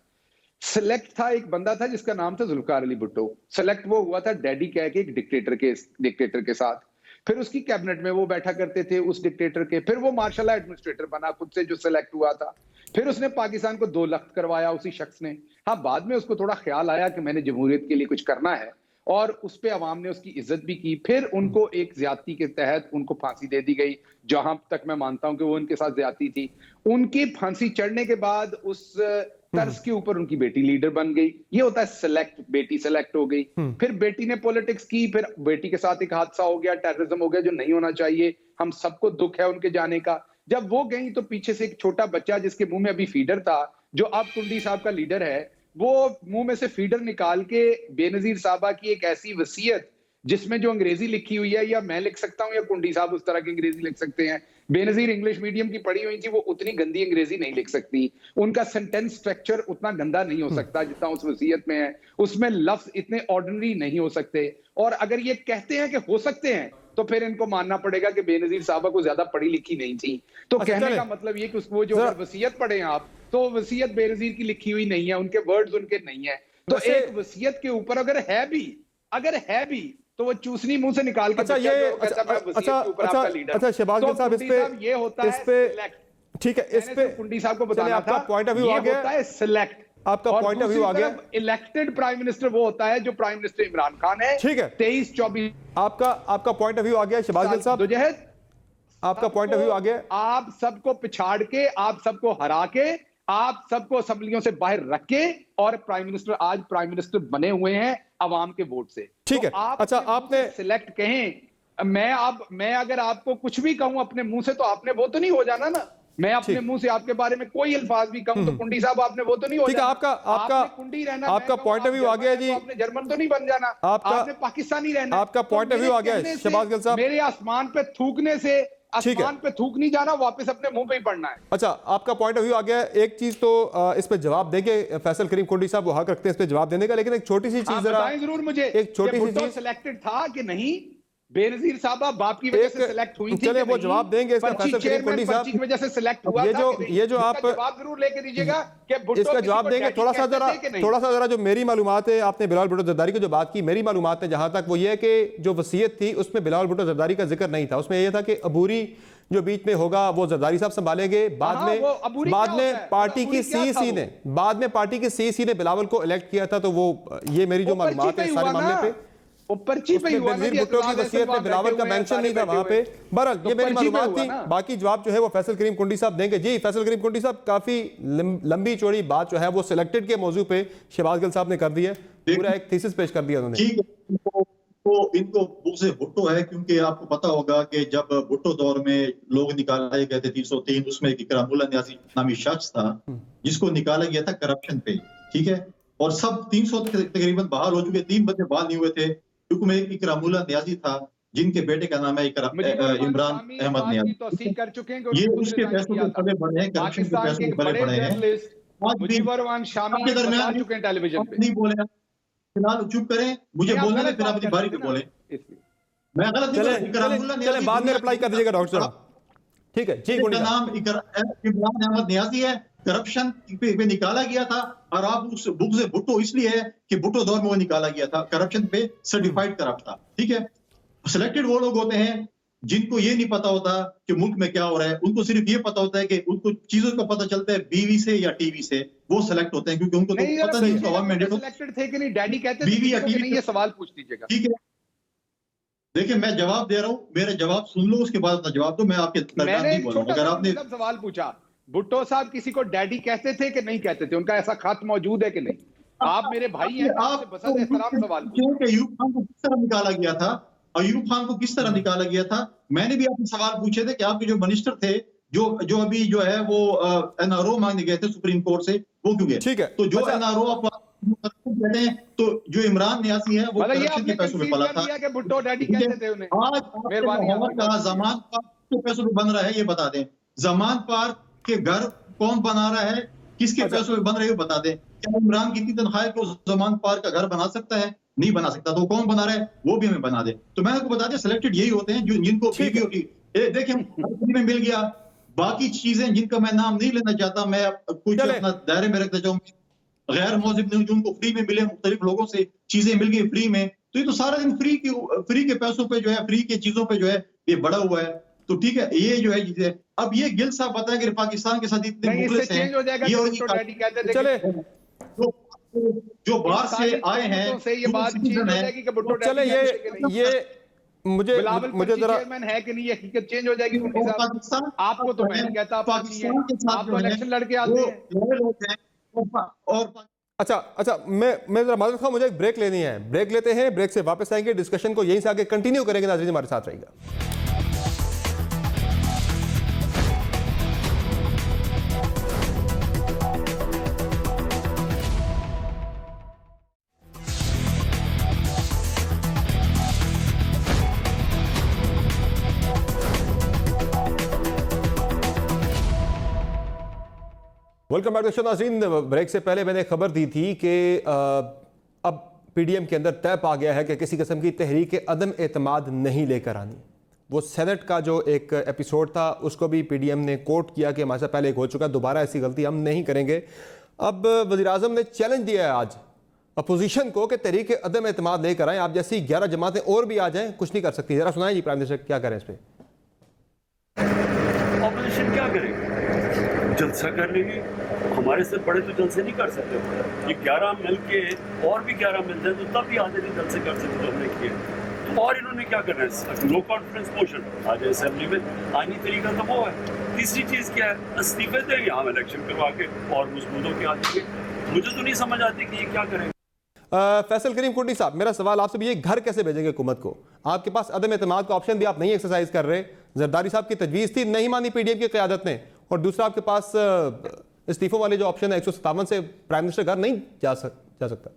सिलेक्ट था एक बंदा था जिसका नाम था जुल्फकार अली भुट्टो, सिलेक्ट वो हुआ था डैडी कह के एक डिक्टेटर के साथ, फिर उसकी कैबिनेट में वो बैठा करते थे उस डिक्टेटर के, फिर वो मार्शल एडमिनिस्ट्रेटर बना खुद से जो सिलेक्ट हुआ था, फिर उसने पाकिस्तान को 2 लख्त करवाया उसी शख्स ने। हाँ, बाद में उसको थोड़ा ख्याल आया कि मैंने जमहूरियत के लिए कुछ करना है और उस पे अवाम ने उसकी इज्जत भी की, फिर उनको एक ज्यादती के तहत उनको फांसी दे दी गई, जहां तक मैं मानता हूं कि वो उनके साथ ज्यादती थी। उनकी फांसी चढ़ने के बाद उस तर्ज के ऊपर उनकी बेटी लीडर बन गई, ये होता है सिलेक्ट, बेटी सिलेक्ट हो गई, फिर बेटी ने पॉलिटिक्स की, फिर बेटी के साथ एक हादसा हो गया, टेररिज्म हो गया जो नहीं होना चाहिए, हम सबको दुख है उनके जाने का। जब वो गई तो पीछे से एक छोटा बच्चा जिसके मुंह में अभी फीडर था, जो अब कुंडी साहब का लीडर है, वो मुंह में से फीडर निकाल के बेनजीर साहबा की एक ऐसी वसीयत जिसमें जो अंग्रेजी लिखी हुई है, या मैं लिख सकता हूं या कुंडी साहब उस तरह की अंग्रेजी लिख सकते हैं, बेनजीर इंग्लिश मीडियम की पढ़ी हुई थी, वो उतनी गंदी अंग्रेजी नहीं लिख सकती, उनका सेंटेंस स्ट्रक्चर उतना गंदा नहीं हो सकता जितना उस वसीयत में है, उसमें लफ्ज इतने ऑर्डिनरी नहीं हो सकते। और अगर ये कहते हैं कि हो सकते हैं तो फिर इनको मानना पड़ेगा कि बेनजीर साहबा को ज्यादा पढ़ी लिखी नहीं थी। तो कहने का मतलब ये कि वो जो वसीयत पढ़े आप, तो वसीयत बेनजीर की लिखी हुई नहीं है, उनके वर्ड्स उनके नहीं है। तो एक वसीयत के ऊपर अगर है भी तो वो चूसनी मुंह से निकाल के अच्छा शहबाज गिल साहब इस पे ये होता है ठीक है, इस पे कुंडी साहब को बताना आपका पॉइंट ऑफ व्यू आ गया, होता है सिलेक्ट, आपका पॉइंट ऑफ व्यू आ गया। इलेक्टेड प्राइम मिनिस्टर वो होता है जो प्राइम मिनिस्टर इमरान खान है, ठीक है, 23-24 आपका पॉइंट ऑफ व्यू आ गया शहबाज गिल साहब, आपका पॉइंट ऑफ व्यू आ गया। आप सबको पिछाड़ के, आप सबको हरा के, आप सबको असेंबलियों से बाहर रख के, और प्राइम मिनिस्टर बने हुए हैं अवाम के वोट से, ठीक है। अच्छा, आपने सिलेक्ट कहें, मैं अगर आपको कुछ भी कहूं अपने मुंह से तो आपने वो तो नहीं हो जाना ना, मैं अपने मुंह से आपके बारे में कोई अल्फाज भी कहूं तो कुंडी साहब आपने वो तो नहीं हो जाना। आपका कुंडी रहना, आपका पॉइंट ऑफ व्यू आ गया जी, आपने जर्मन तो नहीं बन जाना, आपने पाकिस्तानी रहना, आपका पॉइंट ऑफ व्यू आ गया शहबाज गिल साहब। मेरे आसमान पे थूकने से आसमान पे थूक नहीं जाना, वापस अपने मुंह पे ही पड़ना है। अच्छा, आपका पॉइंट ऑफ व्यू आ गया। एक चीज तो इस पे जवाब देंगे, फैसल करीम कुंडी साहब वो हक रखते हैं इस पे जवाब देने का, लेकिन एक छोटी सी चीज जरा जरूर मुझे, एक छोटी सी चीज, सिलेक्टेड था कि नहीं, बेनजीर साहबा बाप की वजह से सिलेक्ट हुई थी, चलिए वो जवाब देंगे इसका फैसल करीम कुंडी साहब की वजह से सिलेक्ट हुआ था, ये जो आप जवाब जरूर लेके दीजिएगा कि इसका जवाब देंगे। थोड़ा सा जरा जो मेरी मालूमात है, आपने बिलावल भुट्टो जरदारी की जो बात की, मेरी मालूमात है जहां तक वो ये है कि जो वसीयत थी उसमें बिलावल भुट्टो जरदारी का जिक्र नहीं था, उसमें यह था कि अबूरी जो बीच में होगा वो जरदारी साहब संभालेंगे। बाद में पार्टी की सीईसी ने बिलावल को इलेक्ट किया था, तो वो ये मेरी जो मालूमात है सारे मामले पे बेनजीर भुट्टो की वसीयत में बिलावल का मेंशन नहीं था वहां पे। बहरहाल ये मेरी मालूमात थी, बाकी जवाब जो है वो फैसल करीम कुंडी साहब देंगे। जी फैसल करीम कुंडी साहब, काफी लंबी चौड़ी बात जो है वो सिलेक्टेड के मौजू पे शहबाज गिल साहब ने कर दी है, पूरा एक थीसिस पेश कर दिया उन्होंने। इनको बुक से भुट्टो है, क्योंकि आपको पता होगा कि जब भुट्टो दौर में लोग निकाले गए थे 303, उसमें इकरामुल्लाह न्याजी नामी शख्स था जिसको निकाला गया था करप्शन पे, ठीक है, और सब 300 तकरीबन बहाल हो चुके, 3 बच्चे बहाल नहीं हुए थे, क्योंकि में एक इकरामुल्लाह न्याजी था जिनके बेटे का नाम है इमरान अहमद न्याजी, ये उसके पैसों के पले बढ़े हैं, करप्शन के पैसों के पले बढ़े हैं। आज भी टेलीविजन पे नहीं बोले, फिलहाल चुप करें, मुझे बोलने दें, फिर आप अपनी बारी पे बोलें। मैं गलत नहीं बोला, इकरामुल्लाह चले नियाज़ी बाद में दुनिया रिप्लाई कर दीजिएगा डॉक्टर साहब। ठीक है जी, का नाम इमरान अहमद नियाज़ी है, करप्शन पे निकाला गया था, और आप उस बुक से भुट्टो इसलिए है कि भुट्टो दौर में वो निकाला गया था, करप्शन पे सर्टिफाइड करप्ट था। ठीक है, सिलेक्टेड वो लोग होते हैं जिनको ये नहीं पता होता कि मुल्क में क्या हो रहा है, उनको सिर्फ ये पता होता है कि उनको चीजों का पता चलता है बीवी से या टीवी से, वो सिलेक्ट होते हैं, क्योंकि उनको तो पता नहीं उनका अवाम मैंडेट सिलेक्टेड थे कि नहीं, डैडी कहते बीवी या थे कि टीवी, नहीं, ये सवाल पूछ दीजिएगा। ठीक है, देखिए मैं जवाब दे रहा हूँ, मेरा जवाब सुन लो, उसके बाद अपना जवाब दो, मैं आपके दरमियान मैंने नहीं बोलूंगा। अगर आपने सवाल पूछा, भुट्टो साहब किसी को डैडी कहते थे कि नहीं कहते थे, उनका ऐसा खत मौजूद है कि नहीं? आप मेरे भाई हैं, आप बसत एहतराम सवाल कि अयूब खान को किस तरह निकाला गया था, अयूब खान को किस तरह निकाला गया था, मैंने भी आपसे सवाल पूछे थे कि आपके जो मिनिस्टर थे, जो अभी जो है वो एनआरओ मांगने गए थे सुप्रीम कोर्ट से, वो क्यों गए? ठीक है, तो जो एनआरओ आप कहते हैं, तो जो इमरान नियाज़ी है वो करप्शन के पैसों पे पला था। कि भुट्टो डैडी कहते थे उन्हें। आज का जमान पार्क के पैसों पे बन रहा है, ये बता दें। जमान पार्क के घर कौन बना रहा है, किसके पैसों पे बन रहे हैं, बता दें। क्या इमरान की इतनी तनख्वाह है कि जमान पार्क का घर बना सकता है? नहीं बना सकता। तो कौन बना रहा है वो भी हमें बना दे। तो मैंने आपको बता दिया, सिलेक्टेड यही होते हैं जिनको देखिए में मिल गया। बाकी चीजें जिनका मैं नाम नहीं लेना चाहता, मैं कुछ अपना दायरे में रखना चाहूंगा, गैर मौजिब जो उनको फ्री में मिले, मुख्तलिफ लोगों से चीजें मिल गई फ्री में, तो ये तो सारा दिन फ्री के पैसों पे जो है, फ्री के चीजों पे जो है ये बड़ा हुआ है। तो ठीक है, ये जो है चीजें। अब ये गिल साहब बताएं कि पाकिस्तान के साथ इतने मुखलिस हैं, चले जो बाहर से आए हैं, ये बात चले ये मुझे जरा है कि नहीं, ये हकीकत चेंज हो जाएगी। पाकिस्तान आपको तो मैं नहीं कहता, पाकिस्तान के साथ आप तो इलेक्शन लड़के आते हैं। और अच्छा मैं जरा माजूद खां, मुझे एक ब्रेक लेनी है, ब्रेक लेते हैं, ब्रेक से वापस आएंगे, डिस्कशन को यहीं से आगे कंटिन्यू करेंगे। नाज़रीन हमारे साथ रहेगा। वेलकम बैक टू नाज़रीन। ब्रेक से पहले मैंने खबर दी थी कि अब पीडीएम के अंदर तय पा गया है कि किसी किस्म की तहरीक अदम एतमाद नहीं लेकर आनी। वो सेनेट का जो एक एपिसोड था उसको भी पीडीएम ने कोट किया कि हमारे से पहले एक हो चुका, दोबारा ऐसी गलती हम नहीं करेंगे। अब वज़ीर-ए-आज़म ने चैलेंज दिया है आज अपोजिशन को कि तहरीक अदम एतमाद लेकर आएँ, आप जैसी 11 जमातें और भी आ जाएँ कुछ नहीं कर सकती। ज़रा सुनाएं जी प्राइम मिनिस्टर क्या करें इस पर। ऑपोजिशन क्या करेगी? जलसा कर लेगी। हमारे से बड़े तो जलसे नहीं कर सकते। ये 11 मिल के और भी 11 मिल जाए तो तब भी आधे दिन जलसे कर सकते तो हमने किए। और इन्होंने क्या करना है? नो कॉन्फिडेंस मोशन आज असेंबली में। आनी तरीका तो वो है। तीसरी चीज क्या है? इस्तीफे देंगे, हम इलेक्शन करवा के और मजबूत होकर आ जाएंगे। मुझे तो नहीं समझ आती कि ये क्या करेंगे। फैसल करीम कुंडी साहब, मेरा सवाल आपसे भी, ये घर कैसे भेजेंगे हुकूमत को? आपके पास अदम एतमाद का ऑप्शन भी आप नहीं एक्सरसाइज कर रहे। जरदारी साहब की तजवीज़ थी, नहीं मानी पीडीएम की क़यादत ने, और दूसरा आपके पास इस्तीफों वाले जो ऑप्शन है 157 से प्राइम मिनिस्टर घर नहीं जा सकता।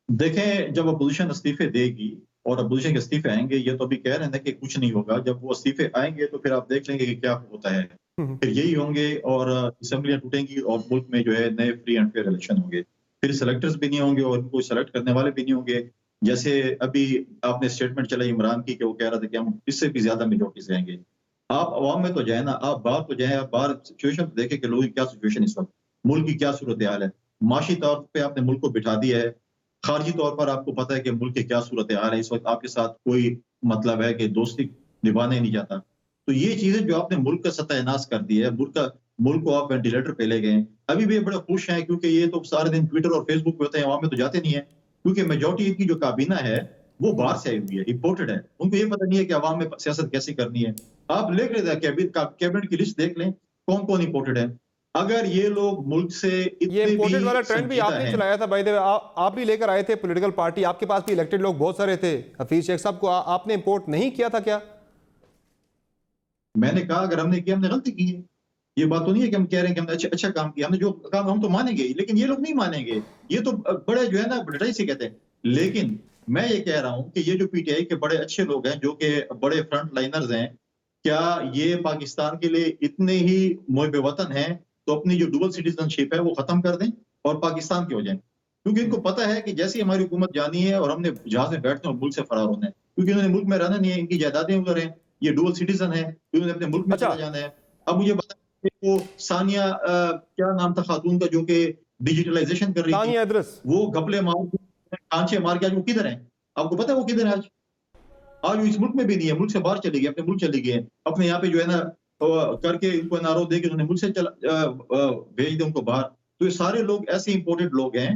देखें, जब अपोजिशन इस्तीफे देगी और अपोजिशन के इस्तीफे आएंगे, ये तो अभी कह रहे हैं कि कुछ नहीं होगा। जब वो इस्तीफे आएंगे तो फिर आप देख लेंगे कि क्या होता है। फिर यही होंगे और असेंबलियां टूटेंगी और मुल्क में जो है नए फ्री एंड फेयर इलेक्शन होंगे। फिर सेलेक्टर्स भी नहीं होंगे और उनको सेलेक्ट करने वाले भी नहीं होंगे। जैसे अभी आपने स्टेटमेंट चलाई इमरान की कि वो कह रहा था कि हम इससे भी ज्यादा मेजोरिटी से आएंगे। आप अवाम में तो जाए ना, आप बाहर तो जाए, आप बाहर सिचुएशन तो देखें कि लोगों की क्या सिचुएशन इस वक्त, मुल्क की क्या सूरत हाल है। माशी तौर पे आपने मुल्क को बिठा दिया है, खारजी तौर पर आपको पता है कि मुल्क की क्या सूरत हाल है। इस वक्त आपके साथ कोई मतलब है कि दोस्ती निभाने नहीं जाता। तो ये चीजें जो आपने मुल्क का सत्यानाश कर दिया है, मुल्क को आप वेंटिलेटर पे ले गए। अभी भी बड़े खुश हैं क्योंकि ये तो सारे दिन ट्विटर और फेसबुक पे होते हैं, अवाम में तो जाते नहीं है, क्योंकि मेजोरिटी की जो काबीना है वो बाहर से आई हुई है, इंपोर्टेड है। उनको ये पता नहीं है कि अवाम में सियासत कैसे करनी है। आप देख रहे थे कैबिनेट की लिस्ट देख लें, कौन कौन इंपोर्टेड है। अगर ये लोग मुल्क से ये इंपोर्टेड वाला ट्रेंड भी आपने चलाया था भाई, आप भी लेकर आए थे पॉलिटिकल पार्टी, आपके पास भी इलेक्टेड लोग बहुत सारे थे। हफीज शेख साहब को आपने इंपोर्ट नहीं किया था क्या? मैंने कहा अगर हमने किया, हमने गलती की है। ये बात तो नहीं है कि हम कह रहे हैं कि हमने अच्छा काम किया, हमने जो काम हम तो मानेंगे, लेकिन ये लोग नहीं मानेंगे। ये तो बड़े जो है ना बड़ाई से कहते हैं। लेकिन मैं ये कह रहा हूं कि ये जो पीटीआई के बड़े अच्छे लोग हैं, जो कि बड़े फ्रंट लाइनर्स हैं, क्या ये पाकिस्तान के लिए इतने ही मुहिब वतन हैं तो अपनी जो डुअल सिटीजनशिप है वो खत्म कर दें और पाकिस्तान के हो जाएं? क्योंकि इनको पता है कि जैसी हमारी हुकूमत जानी है और हमने जहाज में बैठना और मुल्क से फरार होना है, क्योंकि उन्होंने मुल्क में रहना नहीं है, इनकी जायदादें उधर हैं, ये डुअल सिटीजन है, उन्होंने अपने मुल्क में चला जाना है। अब मुझे बता वो सानिया क्या नाम था खातून का जो कि डिजिटलाइजेशन कर रही थी, वो घपले मार कांचे मार के आज वो किधर है? आपको पता है वो किधर है आज? आज वो इस मुल्क में भी नहीं है, मुल्क से बाहर चले गए, अपने मुल्क चले गए, अपने यहाँ पे जो है ना करके इनको नारो दे के उन्होंने मुल्क से भेज दे उनको बाहर। तो ये सारे लोग ऐसे इंपोर्टेड लोग हैं।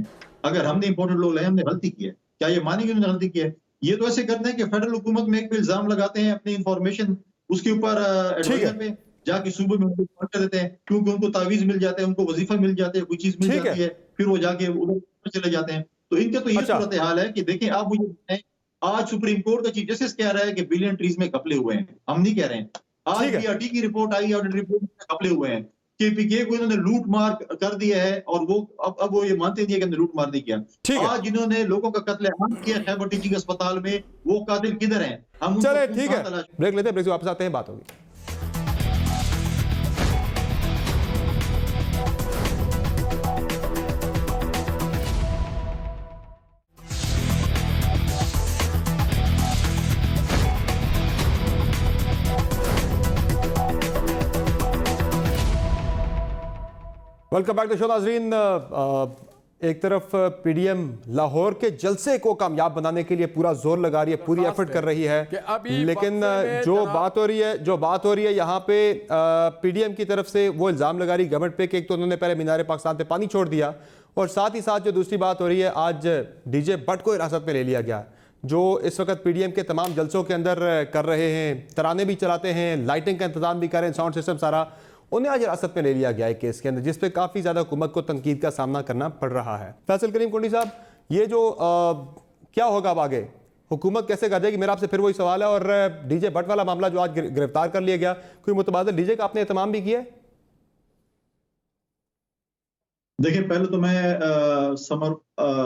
अगर हमने इंपोर्टेड लोग लाए, हमने गलती की है, क्या ये मानेंगे उन्होंने गलती की है? ये तो ऐसे करते हैं कि फेडरल हुकूमत में एक पे इल्जाम लगाते हैं अपनी इंफॉर्मेशन उसके ऊपर एडवाइजर पे जाके सूबे में उनको कर देते हैं, क्योंकि उनको तावीज मिल जाते हैं, उनको वजीफा मिल जाते हैं, कोई चीज मिल जाती है, फिर वो जाके उधर चले जाते हैं। तो इनका तो ये सूरत हाल है कि देखें आप मुझे बताएं, आज सुप्रीम कोर्ट का चीफ जस्टिस कह रहा है कि बिलियन ट्रीज में घपले हुए हैं, हम नहीं कह रहे हैं। आज बीआरटी की रिपोर्ट आई, ऑडिट रिपोर्ट में घपले हुए हैं, केपीके को इन्होंने लूट मार कर दिया है और वो अब वो ये मानते नहीं है कि हमने लूट मार नहीं किया। आज जिन्होंने लोगों का कत्लेआम किया खैबर टीचिंग अस्पताल में, वो कातिल किधर हैं? हम चले ठीक है, ब्रेक लेते हैं, ब्रेक से वापस आते हैं, बात होगी। वेलकम बैक टू शो नाज़रीन। एक तरफ पीडीएम लाहौर के जलसे को कामयाब बनाने के लिए पूरा जोर लगा रही है, पूरी एफर्ट कर रही है, लेकिन जो बात हो रही है यहाँ पे पीडीएम की तरफ से वो इल्ज़ाम लगा रही गवर्नमेंट पे कि एक तो उन्होंने पहले मीनार पाकिस्तान पे पानी छोड़ दिया, और साथ ही साथ जो दूसरी बात हो रही है, आज डीजे भट्ट को हिरासत में ले लिया गया, जो इस वक्त पीडीएम के तमाम जलसों के अंदर कर रहे हैं, तराने भी चलाते हैं, लाइटिंग का इंतजाम भी करें, साउंड सिस्टम सारा, उन्हें आज हिरासत में ले लिया गया है केस के अंदर, जिसपे काफी ज्यादा हुकूमत को तनकीद का सामना करना पड़ रहा है। फैसल करीम कुंडी साहब, ये जो क्या होगा अब आगे, हुकूमत कैसे कर जाएगी? मेरा आपसे फिर वही सवाल है। और डीजे भट्ट वाला मामला जो आज गिरफ्तार कर लिया गया, कोई मुतबादल डीजे का आपने एहतमाम भी किया? देखिए, पहले तो मैं समर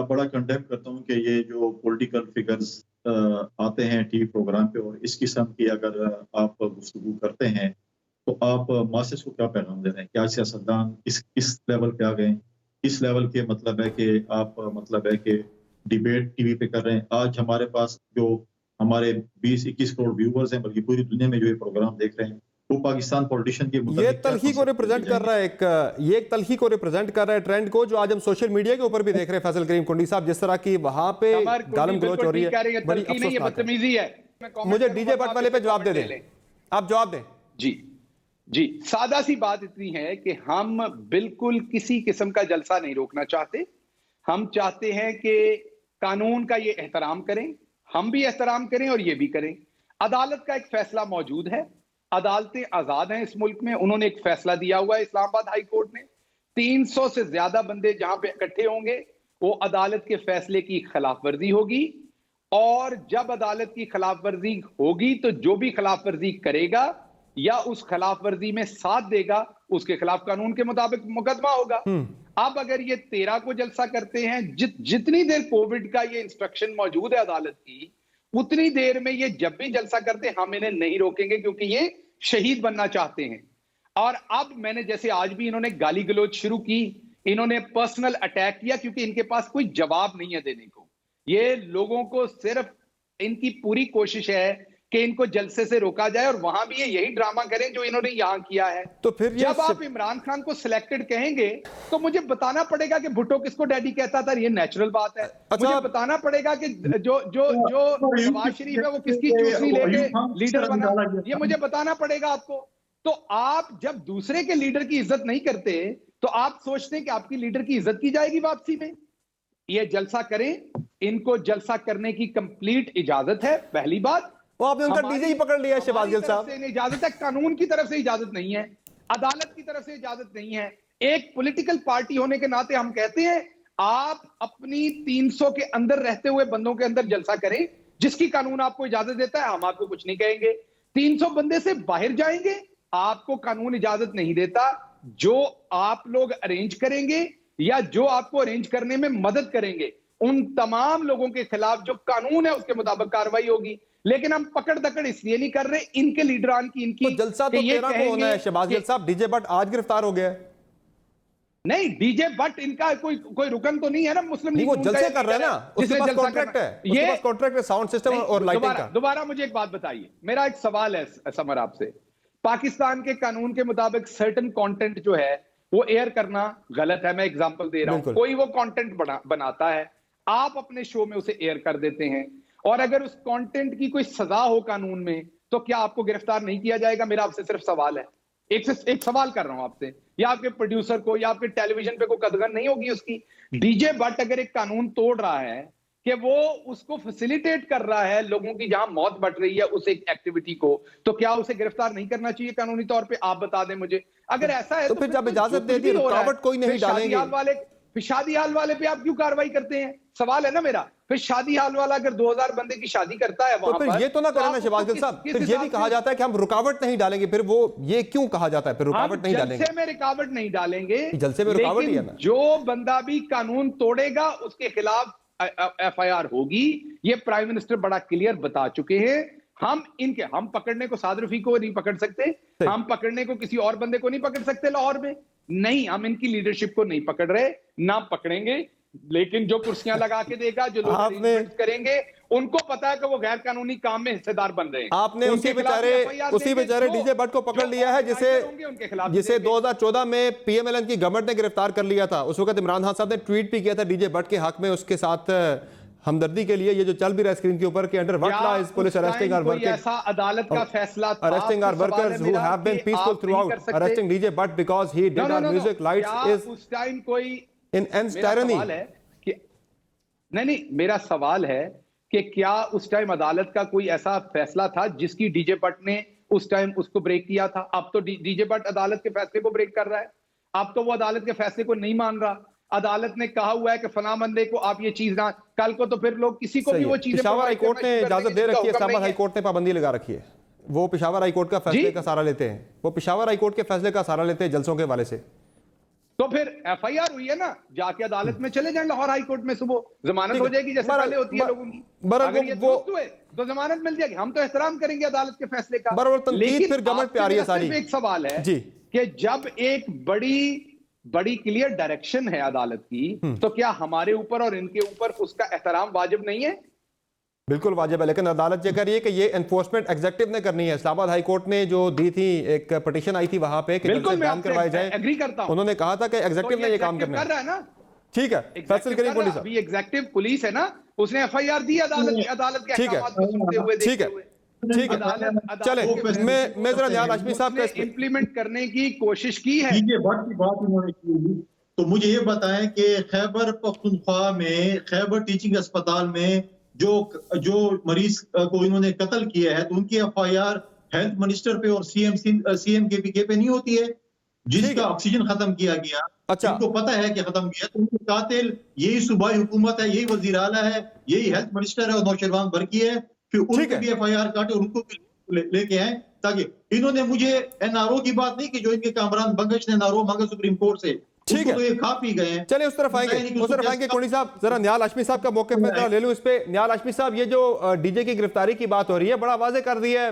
बड़ा कंडेम करता हूँ कि ये जो पॉलिटिकल फिगर्स आते हैं टीवी प्रोग्राम पे और इस किस्म की अगर आप गुफ्तगू करते हैं तो आप मासेस को क्या पैगाम दे रहे हैं? क्या सियासतदान इस लेवल पे आ गए? इस लेवल के मतलब है कि आप मतलब है कि डिबेट टीवी पे कर रहे हैं। आज हमारे पास जो हमारे 20-21 करोड़ व्यूवर्स हैं, बल्कि पूरी दुनिया में जो ये प्रोग्राम देख रहे हैं, वो पाकिस्तान पॉलिटिशियन के ये तलखी को रिप्रेजेंट कर रहा है, ये एक तलखी को रिप्रेजेंट कर रहा है, ट्रेंड को, जो आज हम सोशल मीडिया के ऊपर भी देख रहे हैं। फैसल करीम कुंडी साहब, जिस तरह की वहां पे गालम गलोच हो रही है, बड़ी अफसोसनाक है। मुझे डीजे भट्ट वाले पे जवाब दे दें, आप जवाब दें। जी, सादा सी बात इतनी है कि हम बिल्कुल किसी किस्म का जलसा नहीं रोकना चाहते। हम चाहते हैं कि कानून का ये एहतराम करें, हम भी एहतराम करें और ये भी करें। अदालत का एक फैसला मौजूद है, अदालतें आजाद हैं इस मुल्क में, उन्होंने एक फैसला दिया हुआ है इस्लामाबाद हाई कोर्ट ने। 300 से ज्यादा बंदे जहां पे इकट्ठे होंगे, वो अदालत के फैसले की खिलाफ वर्जी होगी, और जब अदालत की खिलाफ वर्जी होगी तो जो भी खिलाफ वर्जी करेगा या उस खिलाफ वर्जी में साथ देगा, उसके खिलाफ कानून के मुताबिक मुकदमा होगा। अब अगर ये 13 को जलसा करते हैं, जितनी देर कोविड का ये इंस्ट्रक्शन मौजूद है अदालत की, उतनी देर में ये जब भी जलसा करते हैं हम इन्हें नहीं रोकेंगे, क्योंकि ये शहीद बनना चाहते हैं। और अब मैंने जैसे आज भी इन्होंने गाली गलौज शुरू की, इन्होंने पर्सनल अटैक किया, क्योंकि इनके पास कोई जवाब नहीं है देने को। ये लोगों को सिर्फ इनकी पूरी कोशिश है कि इनको जलसे से रोका जाए, और वहां भी ये यही ड्रामा करें जो इन्होंने यहां किया है। तो फिर जब आप इमरान खान को सिलेक्टेड कहेंगे तो मुझे बताना पड़ेगा कि भुट्टो किसको डैडी कहता था, ये नेचुरल बात है। मुझे बताना पड़ेगा कि जो नवाज शरीफ है वो किसकी चूसनी लेके लीडर बना, ये मुझे बताना पड़ेगा आपको। तो आप जब दूसरे के लीडर की इज्जत नहीं करते तो आप सोचते हैं कि आपकी लीडर की इज्जत की जाएगी वापसी में? ये जलसा करें, इनको जलसा करने की कंप्लीट इजाजत है। पहली बात, वो आपने उनका डीजे ही पकड़ लिया है शहबाज गिल साहब। इजाजत है, कानून की तरफ से इजाजत नहीं है, अदालत की तरफ से इजाजत नहीं है। एक पॉलिटिकल पार्टी होने के नाते हम कहते हैं आप अपनी 300 के अंदर रहते हुए बंदों के अंदर जलसा करें, जिसकी कानून आपको इजाजत देता है, हम आपको कुछ नहीं कहेंगे। 300 बंदे से बाहर जाएंगे, आपको कानून इजाजत नहीं देता। जो आप लोग अरेंज करेंगे या जो आपको अरेंज करने में मदद करेंगे, उन तमाम लोगों के खिलाफ जो कानून है उसके मुताबिक कार्रवाई होगी। लेकिन हम पकड़ दकड़ इसलिए नहीं कर रहे इनके लीडरान की, इनकी तो जलसा तो 13 को होना है शहबाज गिल साहब। डीजे भट्ट आज गिरफ्तार हो गया। नहीं, डीजे बट इनका कोई रुकन तो नहीं है ना मुस्लिम लीग वो नून का, जलसे कर रहे हैं ना, उसके पास कॉन्ट्रैक्ट है, उसके पास कॉन्ट्रैक्ट है साउंड सिस्टम और लाइटिंग का। दोबारा मुझे एक बात बताइए, मेरा एक सवाल है समर आपसे। पाकिस्तान के कानून के मुताबिक सर्टेन कंटेंट जो है वो एयर करना गलत है। मैं एग्जांपल दे रहा हूं, कोई वो कंटेंट बनाता है, आप अपने शो में उसे एयर कर देते हैं, और अगर उस कंटेंट की कोई सजा हो कानून में, तो क्या आपको गिरफ्तार नहीं किया जाएगा? मेरा आपसे सिर्फ सवाल है, एक सवाल कर रहा हूं आपसे, या आपके प्रोड्यूसर को या आपके टेलीविजन पे कोई कदगन नहीं होगी उसकी? डीजे बट अगर एक कानून तोड़ रहा है कि वो उसको फैसिलिटेट कर रहा है लोगों की जहां मौत बढ़ रही है उस एक एक्टिविटी को, तो क्या उसे गिरफ्तार नहीं करना चाहिए कानूनी तौर पे? आप बता दें मुझे। अगर ऐसा है तो फिर जब इजाजत दे दी, रुकावट कोई नहीं डालेंगे। फिर शादी हाल वाले पे आप क्यों कार्रवाई करते हैं? सवाल है ना मेरा। फिर शादी हाल वाला अगर 2000 बंदे की शादी करता है वहां तो फिर ये तो ना करें ना शहबाज गिल साहब, फिर ये भी कहा जाता है कि हम रुकावट नहीं डालेंगे, फिर वो ये क्यों कहा जाता है फिर रुकावट नहीं डालेंगे? जलसे में रुकावट नहीं डालेंगे, जलसे में रुकावट ही है ना। जो बंदा भी कानून तोड़ेगा उसके खिलाफ एफआईआर होगी। ये प्राइम मिनिस्टर बड़ा क्लियर बता चुके हैं। हम पकड़ने को साद रफी को नहीं पकड़ सकते, हम पकड़ने को किसी और बंदे को नहीं पकड़ सकते लाहौर में, नहीं, हम इनकी लीडरशिप को नहीं पकड़ रहे, ना पकड़ेंगे। लेकिन जो कुर्सियां लगा के देगा, जो लोग करेंगे, उनको पता है कि वो गैर कानूनी काम में हिस्सेदार बन रहे हैं। आपने उसी बेचारे डीजे बट को पकड़ लिया है जिसे 2014 में पीएमएलएन की गवर्नमेंट ने गिरफ्तार कर लिया था। उस वक्त इमरान खान साहब ने ट्वीट भी किया था डीजे बट के हक में, उसके साथ हमदर्दी के लिए। ये जो चल भी रहा है स्क्रीन के ऊपर के under what law is police arresting our workers, ऐसा अदालत का फैसला था, arresting our workers who have been peaceful throughout, arresting DJ but because he did our music lights is उस टाइम कोई इन एंड टायरनी। नहीं, मेरा सवाल है कि क्या उस टाइम अदालत का कोई ऐसा फैसला था जिसकी डीजे बट ने उस टाइम उसको ब्रेक किया था? अब तो डीजे बट अदालत के फैसले को ब्रेक कर रहा है, अब तो वो अदालत के फैसले को नहीं मान रहा। अदालत ने कहा हुआ है कि फला बंदे को आप ये चीज ना, कल को तो फिर लोग किसी को भी वो चीजें, पेशावर हाई कोर्ट ने इजाजत दे रखी है, इस्लामाबाद हाई कोर्ट ने पाबंदी लगा रखी है, वो पेशावर हाई कोर्ट का फैसले का सहारा लेते हैं, वो पेशावर हाई कोर्ट के फैसले का सहारा लेते हैं जलसों के वाले से। तो फिर एफआईआर हुई है ना, जाके अदालत में चले जाएं लाहौर हाई कोर्ट में, सुबह जमानत हो जाएगी जैसे पहले होती है लोगों की। अगर ये दुरुस्त हुए तो जमानत मिल जाएगी, हम तो एहतराम करेंगे अदालत के फैसले का। लेकिन फिर गवर्नमेंट पे आ रही है सारी। एक सवाल है जी कि जब एक बड़ी क्लियर डायरेक्शन है अदालत की, तो क्या हमारे ऊपर और इनके ऊपर उसका एहतराम वाजिब नहीं है? बिल्कुल वाजिब है, लेकिन अदालत ये कह रही है कि ये एनफोर्समेंट एग्जीक्यूटिव ने करनी है। इस्लामाबाद हाई कोर्ट ने जो दी थी, एक पिटीशन आई थी वहां पे कि बैन करवाए जाए, एग्री करता हूं। उन्होंने कहा था कि एग्जीक्यूटिव ने ये काम करना है ना। ठीक है, फैसल करिए पुलिस अभी एग्जीक्यूटिव पुलिस है ना, उसने एफआईआर दी अदालत के अहकामात को सुनते हुए, ठीक है, ठीक है, चले मैं जरा न्याल हाशमी साहब का इंप्लीमेंट करने की कोशिश की है। डीजे बट की बात उन्होंने की, तो मुझे ये बताएं कि खैबर पख्तूनख्वा में खैबर टीचिंग अस्पताल में जो मरीज को इन्होंने कत्ल किया है, तो उनकी एफआईआर हेल्थ मिनिस्टर पे और सीएम के पे नहीं होती है, जिसका ऑक्सीजन खत्म किया गया। अच्छा, उनको पता है कि खत्म किया, तो उनके कातिल यही सूबाई हुकूमत है, यही वजीर आला है, यही हेल्थ मिनिस्टर है और नौशरवान बरकी है, फिर उनको भी एफआईआर काटे और उनको भी लेके आए। ताकि इन्होंने मुझे एनआरओ की बात नहीं की, जो इनके कामरान बंगश ने एनआरओ मांगा सुप्रीम कोर्ट से, ठीक है, तो ये खा पी गए हैं। चले उस तरफ आएंगे कोनी साहब, जरा न्याल हाशमी साहब का मौके पे ले लूं इस पे। न्याल हाशमी साहब, ये जो डीजे की गिरफ्तारी की बात हो रही है, बड़ा वाजे कर दी है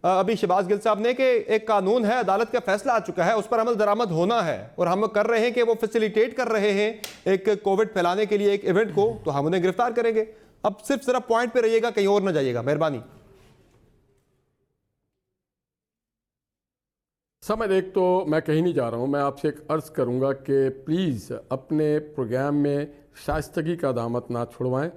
अभी शहबाज गिल साहब ने कि एक कानून है, अदालत का फैसला आ चुका है, उस पर अमल दरामद होना है, और हम कर रहे हैं कि वो फैसिलिटेट कर रहे हैं एक कोविड फैलाने के लिए एक इवेंट को, तो हम उन्हें गिरफ्तार करेंगे। अब सिर्फ जरा पॉइंट पे रहिएगा, कहीं और ना जाइएगा, मेहरबानी। समय एक तो मैं कहीं नहीं जा रहा हूं, मैं आपसे एक अर्ज़ करूंगा कि प्लीज़ अपने प्रोग्राम में शाइस्तगी का दामत ना छुड़वाएं,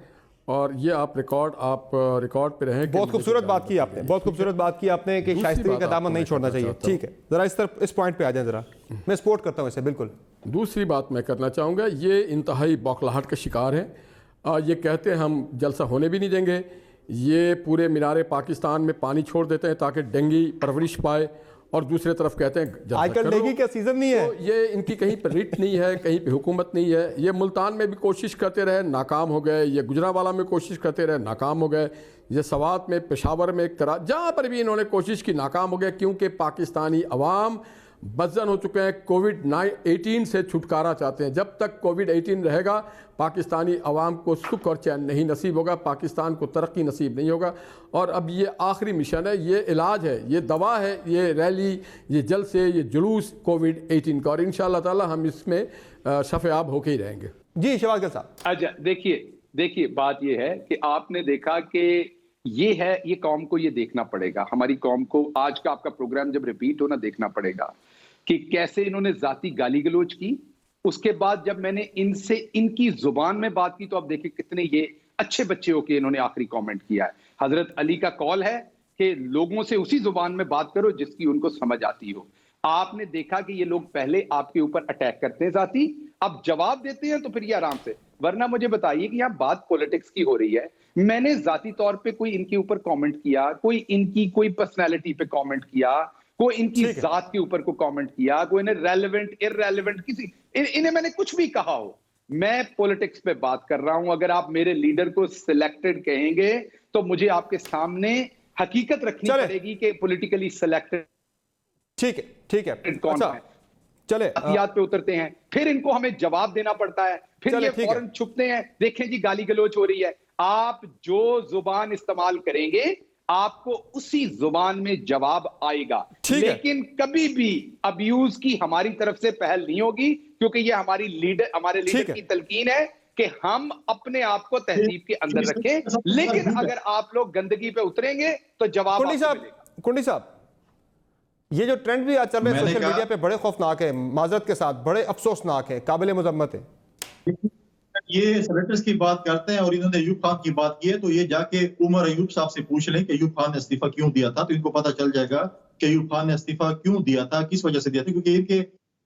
और ये आप रिकॉर्ड पे रहें। बहुत खूबसूरत बात की आपने, बहुत खूबसूरत बात की आपने कि शाइस्तगी का दामन नहीं छोड़ना चाहिए। ठीक है, जरा इस पॉइंट पे आ जाएं, जरा मैं सपोर्ट करता हूं इसे। बिल्कुल दूसरी बात मैं करना चाहूँगा, ये इंतहाई बौखलाहट का शिकार है। ये कहते हैं हम जलसा होने भी नहीं देंगे, ये पूरे मीनारे पाकिस्तान में पानी छोड़ देते हैं ताकि डेंगू परवरिश पाए, और दूसरे तरफ कहते हैं आजकल डेंगू का सीजन नहीं है। तो ये इनकी कहीं पर रिट नहीं है, कहीं पे हुकूमत नहीं है। ये मुल्तान में भी कोशिश करते रहे, नाकाम हो गए, ये गुजरांवाला में कोशिश करते रहे, नाकाम हो गए, ये सवात में, पेशावर में, एक तरह जहाँ पर भी इन्होंने कोशिश की, नाकाम हो गए, क्योंकि पाकिस्तानी अवाम बदजन हो चुके हैं, कोविड-18 से छुटकारा चाहते हैं। जब तक कोविड-18 रहेगा पाकिस्तानी अवाम को सुख और चैन नहीं नसीब होगा, पाकिस्तान को तरक्की नसीब नहीं होगा। और अब ये आखिरी मिशन है, ये इलाज है, ये दवा है, ये रैली, ये जलसे, ये जुलूस कोविड-18 का, और इंशाअल्लाह ताला हम इसमें शफ़ेआब होके ही रहेंगे। जी शहबाज गिल साहब। अच्छा देखिए बात ये है कि आपने देखा कि ये कौम को ये देखना पड़ेगा, हमारी कौम को आज का आपका प्रोग्राम जब रिपीट हो ना, देखना पड़ेगा कि कैसे इन्होंने जाती गाली गलौज की। उसके बाद जब मैंने इनसे इनकी जुबान में बात की तो आप देखिए कितने ये अच्छे बच्चे होके इन्होंने आखिरी कमेंट किया है। हजरत अली का कॉल है कि लोगों से उसी जुबान में बात करो जिसकी उनको समझ आती हो। आपने देखा कि ये लोग पहले आपके ऊपर अटैक करते हैं जाती, अब जवाब देते हैं तो फिर ये आराम से। वरना मुझे बताइए कि यहाँ बात पॉलिटिक्स की हो रही है, मैंने जाती तौर पे कोई इनके ऊपर कमेंट किया, कोई इनकी कोई पर्सनैलिटी पे कमेंट किया, कोई इनकी जात के ऊपर को कमेंट किया, कोई इन्हें रेलेवेंट इररेलेवेंट किसी इन्हें मैंने कुछ भी कहा हो, मैं पॉलिटिक्स पे बात कर रहा हूं। अगर आप मेरे लीडर को सिलेक्टेड कहेंगे तो मुझे आपके सामने हकीकत रखनी पड़ेगी कि पॉलिटिकली सिलेक्टेड ठीक है कौन अच्छा, है। चले पे उतरते हैं, फिर इनको हमें जवाब देना पड़ता है, फिर ये फौरन छुपते हैं। देखें जी गाली गलौज हो रही है, आप जो जुबान इस्तेमाल करेंगे आपको उसी जुबान में जवाब आएगा, लेकिन कभी भी अब्यूज की हमारी तरफ से पहल नहीं होगी, क्योंकि ये हमारे लीडर की तलकीन है कि हम अपने आप को तहजीब के अंदर रखें। लेकिन अगर आप लोग गंदगी पे उतरेंगे तो जवाब कुंडी साहब, ये जो ट्रेंड भी आज चल रहे हैं सोशल मीडिया पे बड़े खौफनाक है, माजरत के साथ बड़े अफसोसनाक है, काबिल मुज़म्मत है। ये सेनेटर्स की बात करते हैं और इन्होंने अयूब खान की बात की है, तो ये जाके उमर अयूब साहब से पूछ लें कि अयूब खान ने इस्तीफा क्यों दिया था, तो इनको पता चल जाएगा कि अयूब खान ने इस्तीफा क्यों दिया था, किस वजह से दिया था। क्योंकि इनके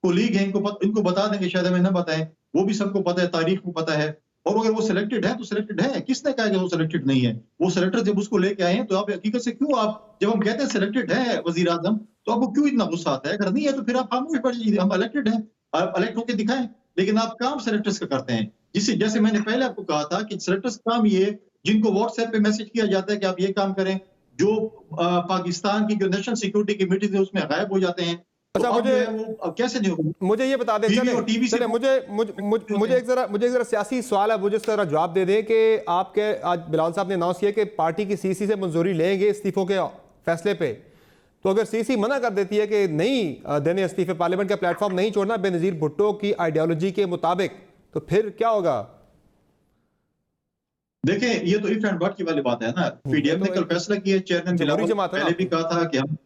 कोलीग हैं, इनको बता देंगे, शायद हमें न बताएं, वो भी सबको पता है, तारीख को पता है। और अगर वो सिलेक्टेड है तो सिलेक्टेड है, किसने कहा कि वो सिलेक्टेड नहीं है? वो सिलेक्टर जब उसको लेके आए हैं तो आप हकीकत से क्यों, आप जब हम कहते हैं सिलेक्टेड है वजीर आजम, तो आपको क्यों इतना गुस्सा आता है? अगर नहीं है तो फिर आप खामोश पड़ जाइए, हम इलेक्टेड हैं, आप इलेक्ट होकर दिखाएं। लेकिन आप काम सिलेक्टर्स का करते हैं, जैसे मैंने पहले आपको कहा था कि सिलेक्टर्स काम ये, जिनको व्हाट्सएप पे मैसेज किया जाता है कि आप ये काम करें, जो पाकिस्तान की जो नेशनल सिक्योरिटी की मीटिंग है उसमें गायब हो जाते हैं। अच्छा, वो कैसे नहीं होगा? मुझे ये बता दें, चले मुझे एक जरा सियासी सवाल है, मुझे इस तरह जवाब दे दें कि आपके आज बिलावल साहब ने अनाउंस किया कि पार्टी की सीसी से मंजूरी लेंगे इस्तीफों के फैसले पे, तो अगर सीसी मना कर देती है कि नहीं देने इस्तीफे, पार्लियामेंट का प्लेटफॉर्म नहीं छोड़ना बेनजीर भुट्टो की आइडियोलॉजी के मुताबिक, तो फिर क्या होगा? देखें, ये तो इफ एंड बट की वाली बात है ना। पीडीएम ने कल फैसला किया, चेयरमैन बिलावल पहले भी कहा था कि हम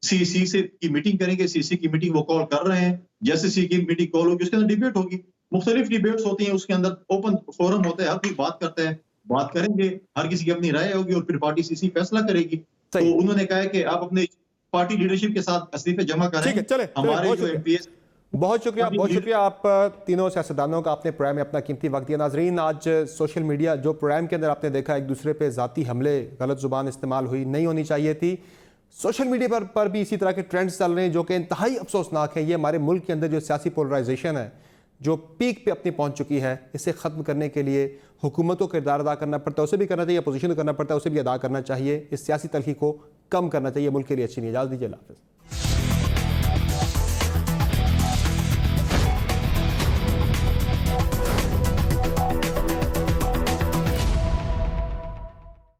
सीसी से की मीटिंग करेंगे, सीसी की मीटिंग वो कॉल कर रहे हैं। जैसे सीसी की मीटिंग कॉल होगी उसके अंदर डिबेट होगी, मुख्तलिफ डिबेट्स होती हैं, उसके अंदर ओपन फोरम होता है, हर कोई बात करता है, बात करेंगे, हर किसी की अपनी राय होगी और फिर पार्टी सीसी फैसला करेगी। तो उन्होंने कहा है कि आप अपने पार्टी लीडरशिप के साथ इस्तीफे जमा करें। चले हमारे जो एमपीएस, बहुत शुक्रिया आप तीनों सियासतदानों का आपने प्रोग्राम में अपना कीमती वक्त दिया। नाजरीन, आज सोशल मीडिया जो प्रोग्राम के अंदर आपने देखा एक दूसरे पे ज़ाती हमले, गलत ज़ुबान इस्तेमाल हुई, नहीं होनी चाहिए थी। सोशल मीडिया पर भी इसी तरह के ट्रेंड्स चल रहे हैं जो कि इंतहाई अफसोसनाक है। ये हमारे मुल्क के अंदर जो सियासी पोलराइजेशन है जो पीक पे अपनी पहुंच चुकी है, इसे ख़त्म करने के लिए हुकूमत को किरदार अदा करना पड़ता है, उसे भी करना चाहिए, अपोजिशन को करना पड़ता है, उसे भी अदा करना चाहिए। इस सियासी तलखी को कम करना चाहिए, मुल्क के लिए अच्छी नहीं। इजाज़त दीजिए, अल्लाह हाफ़िज़।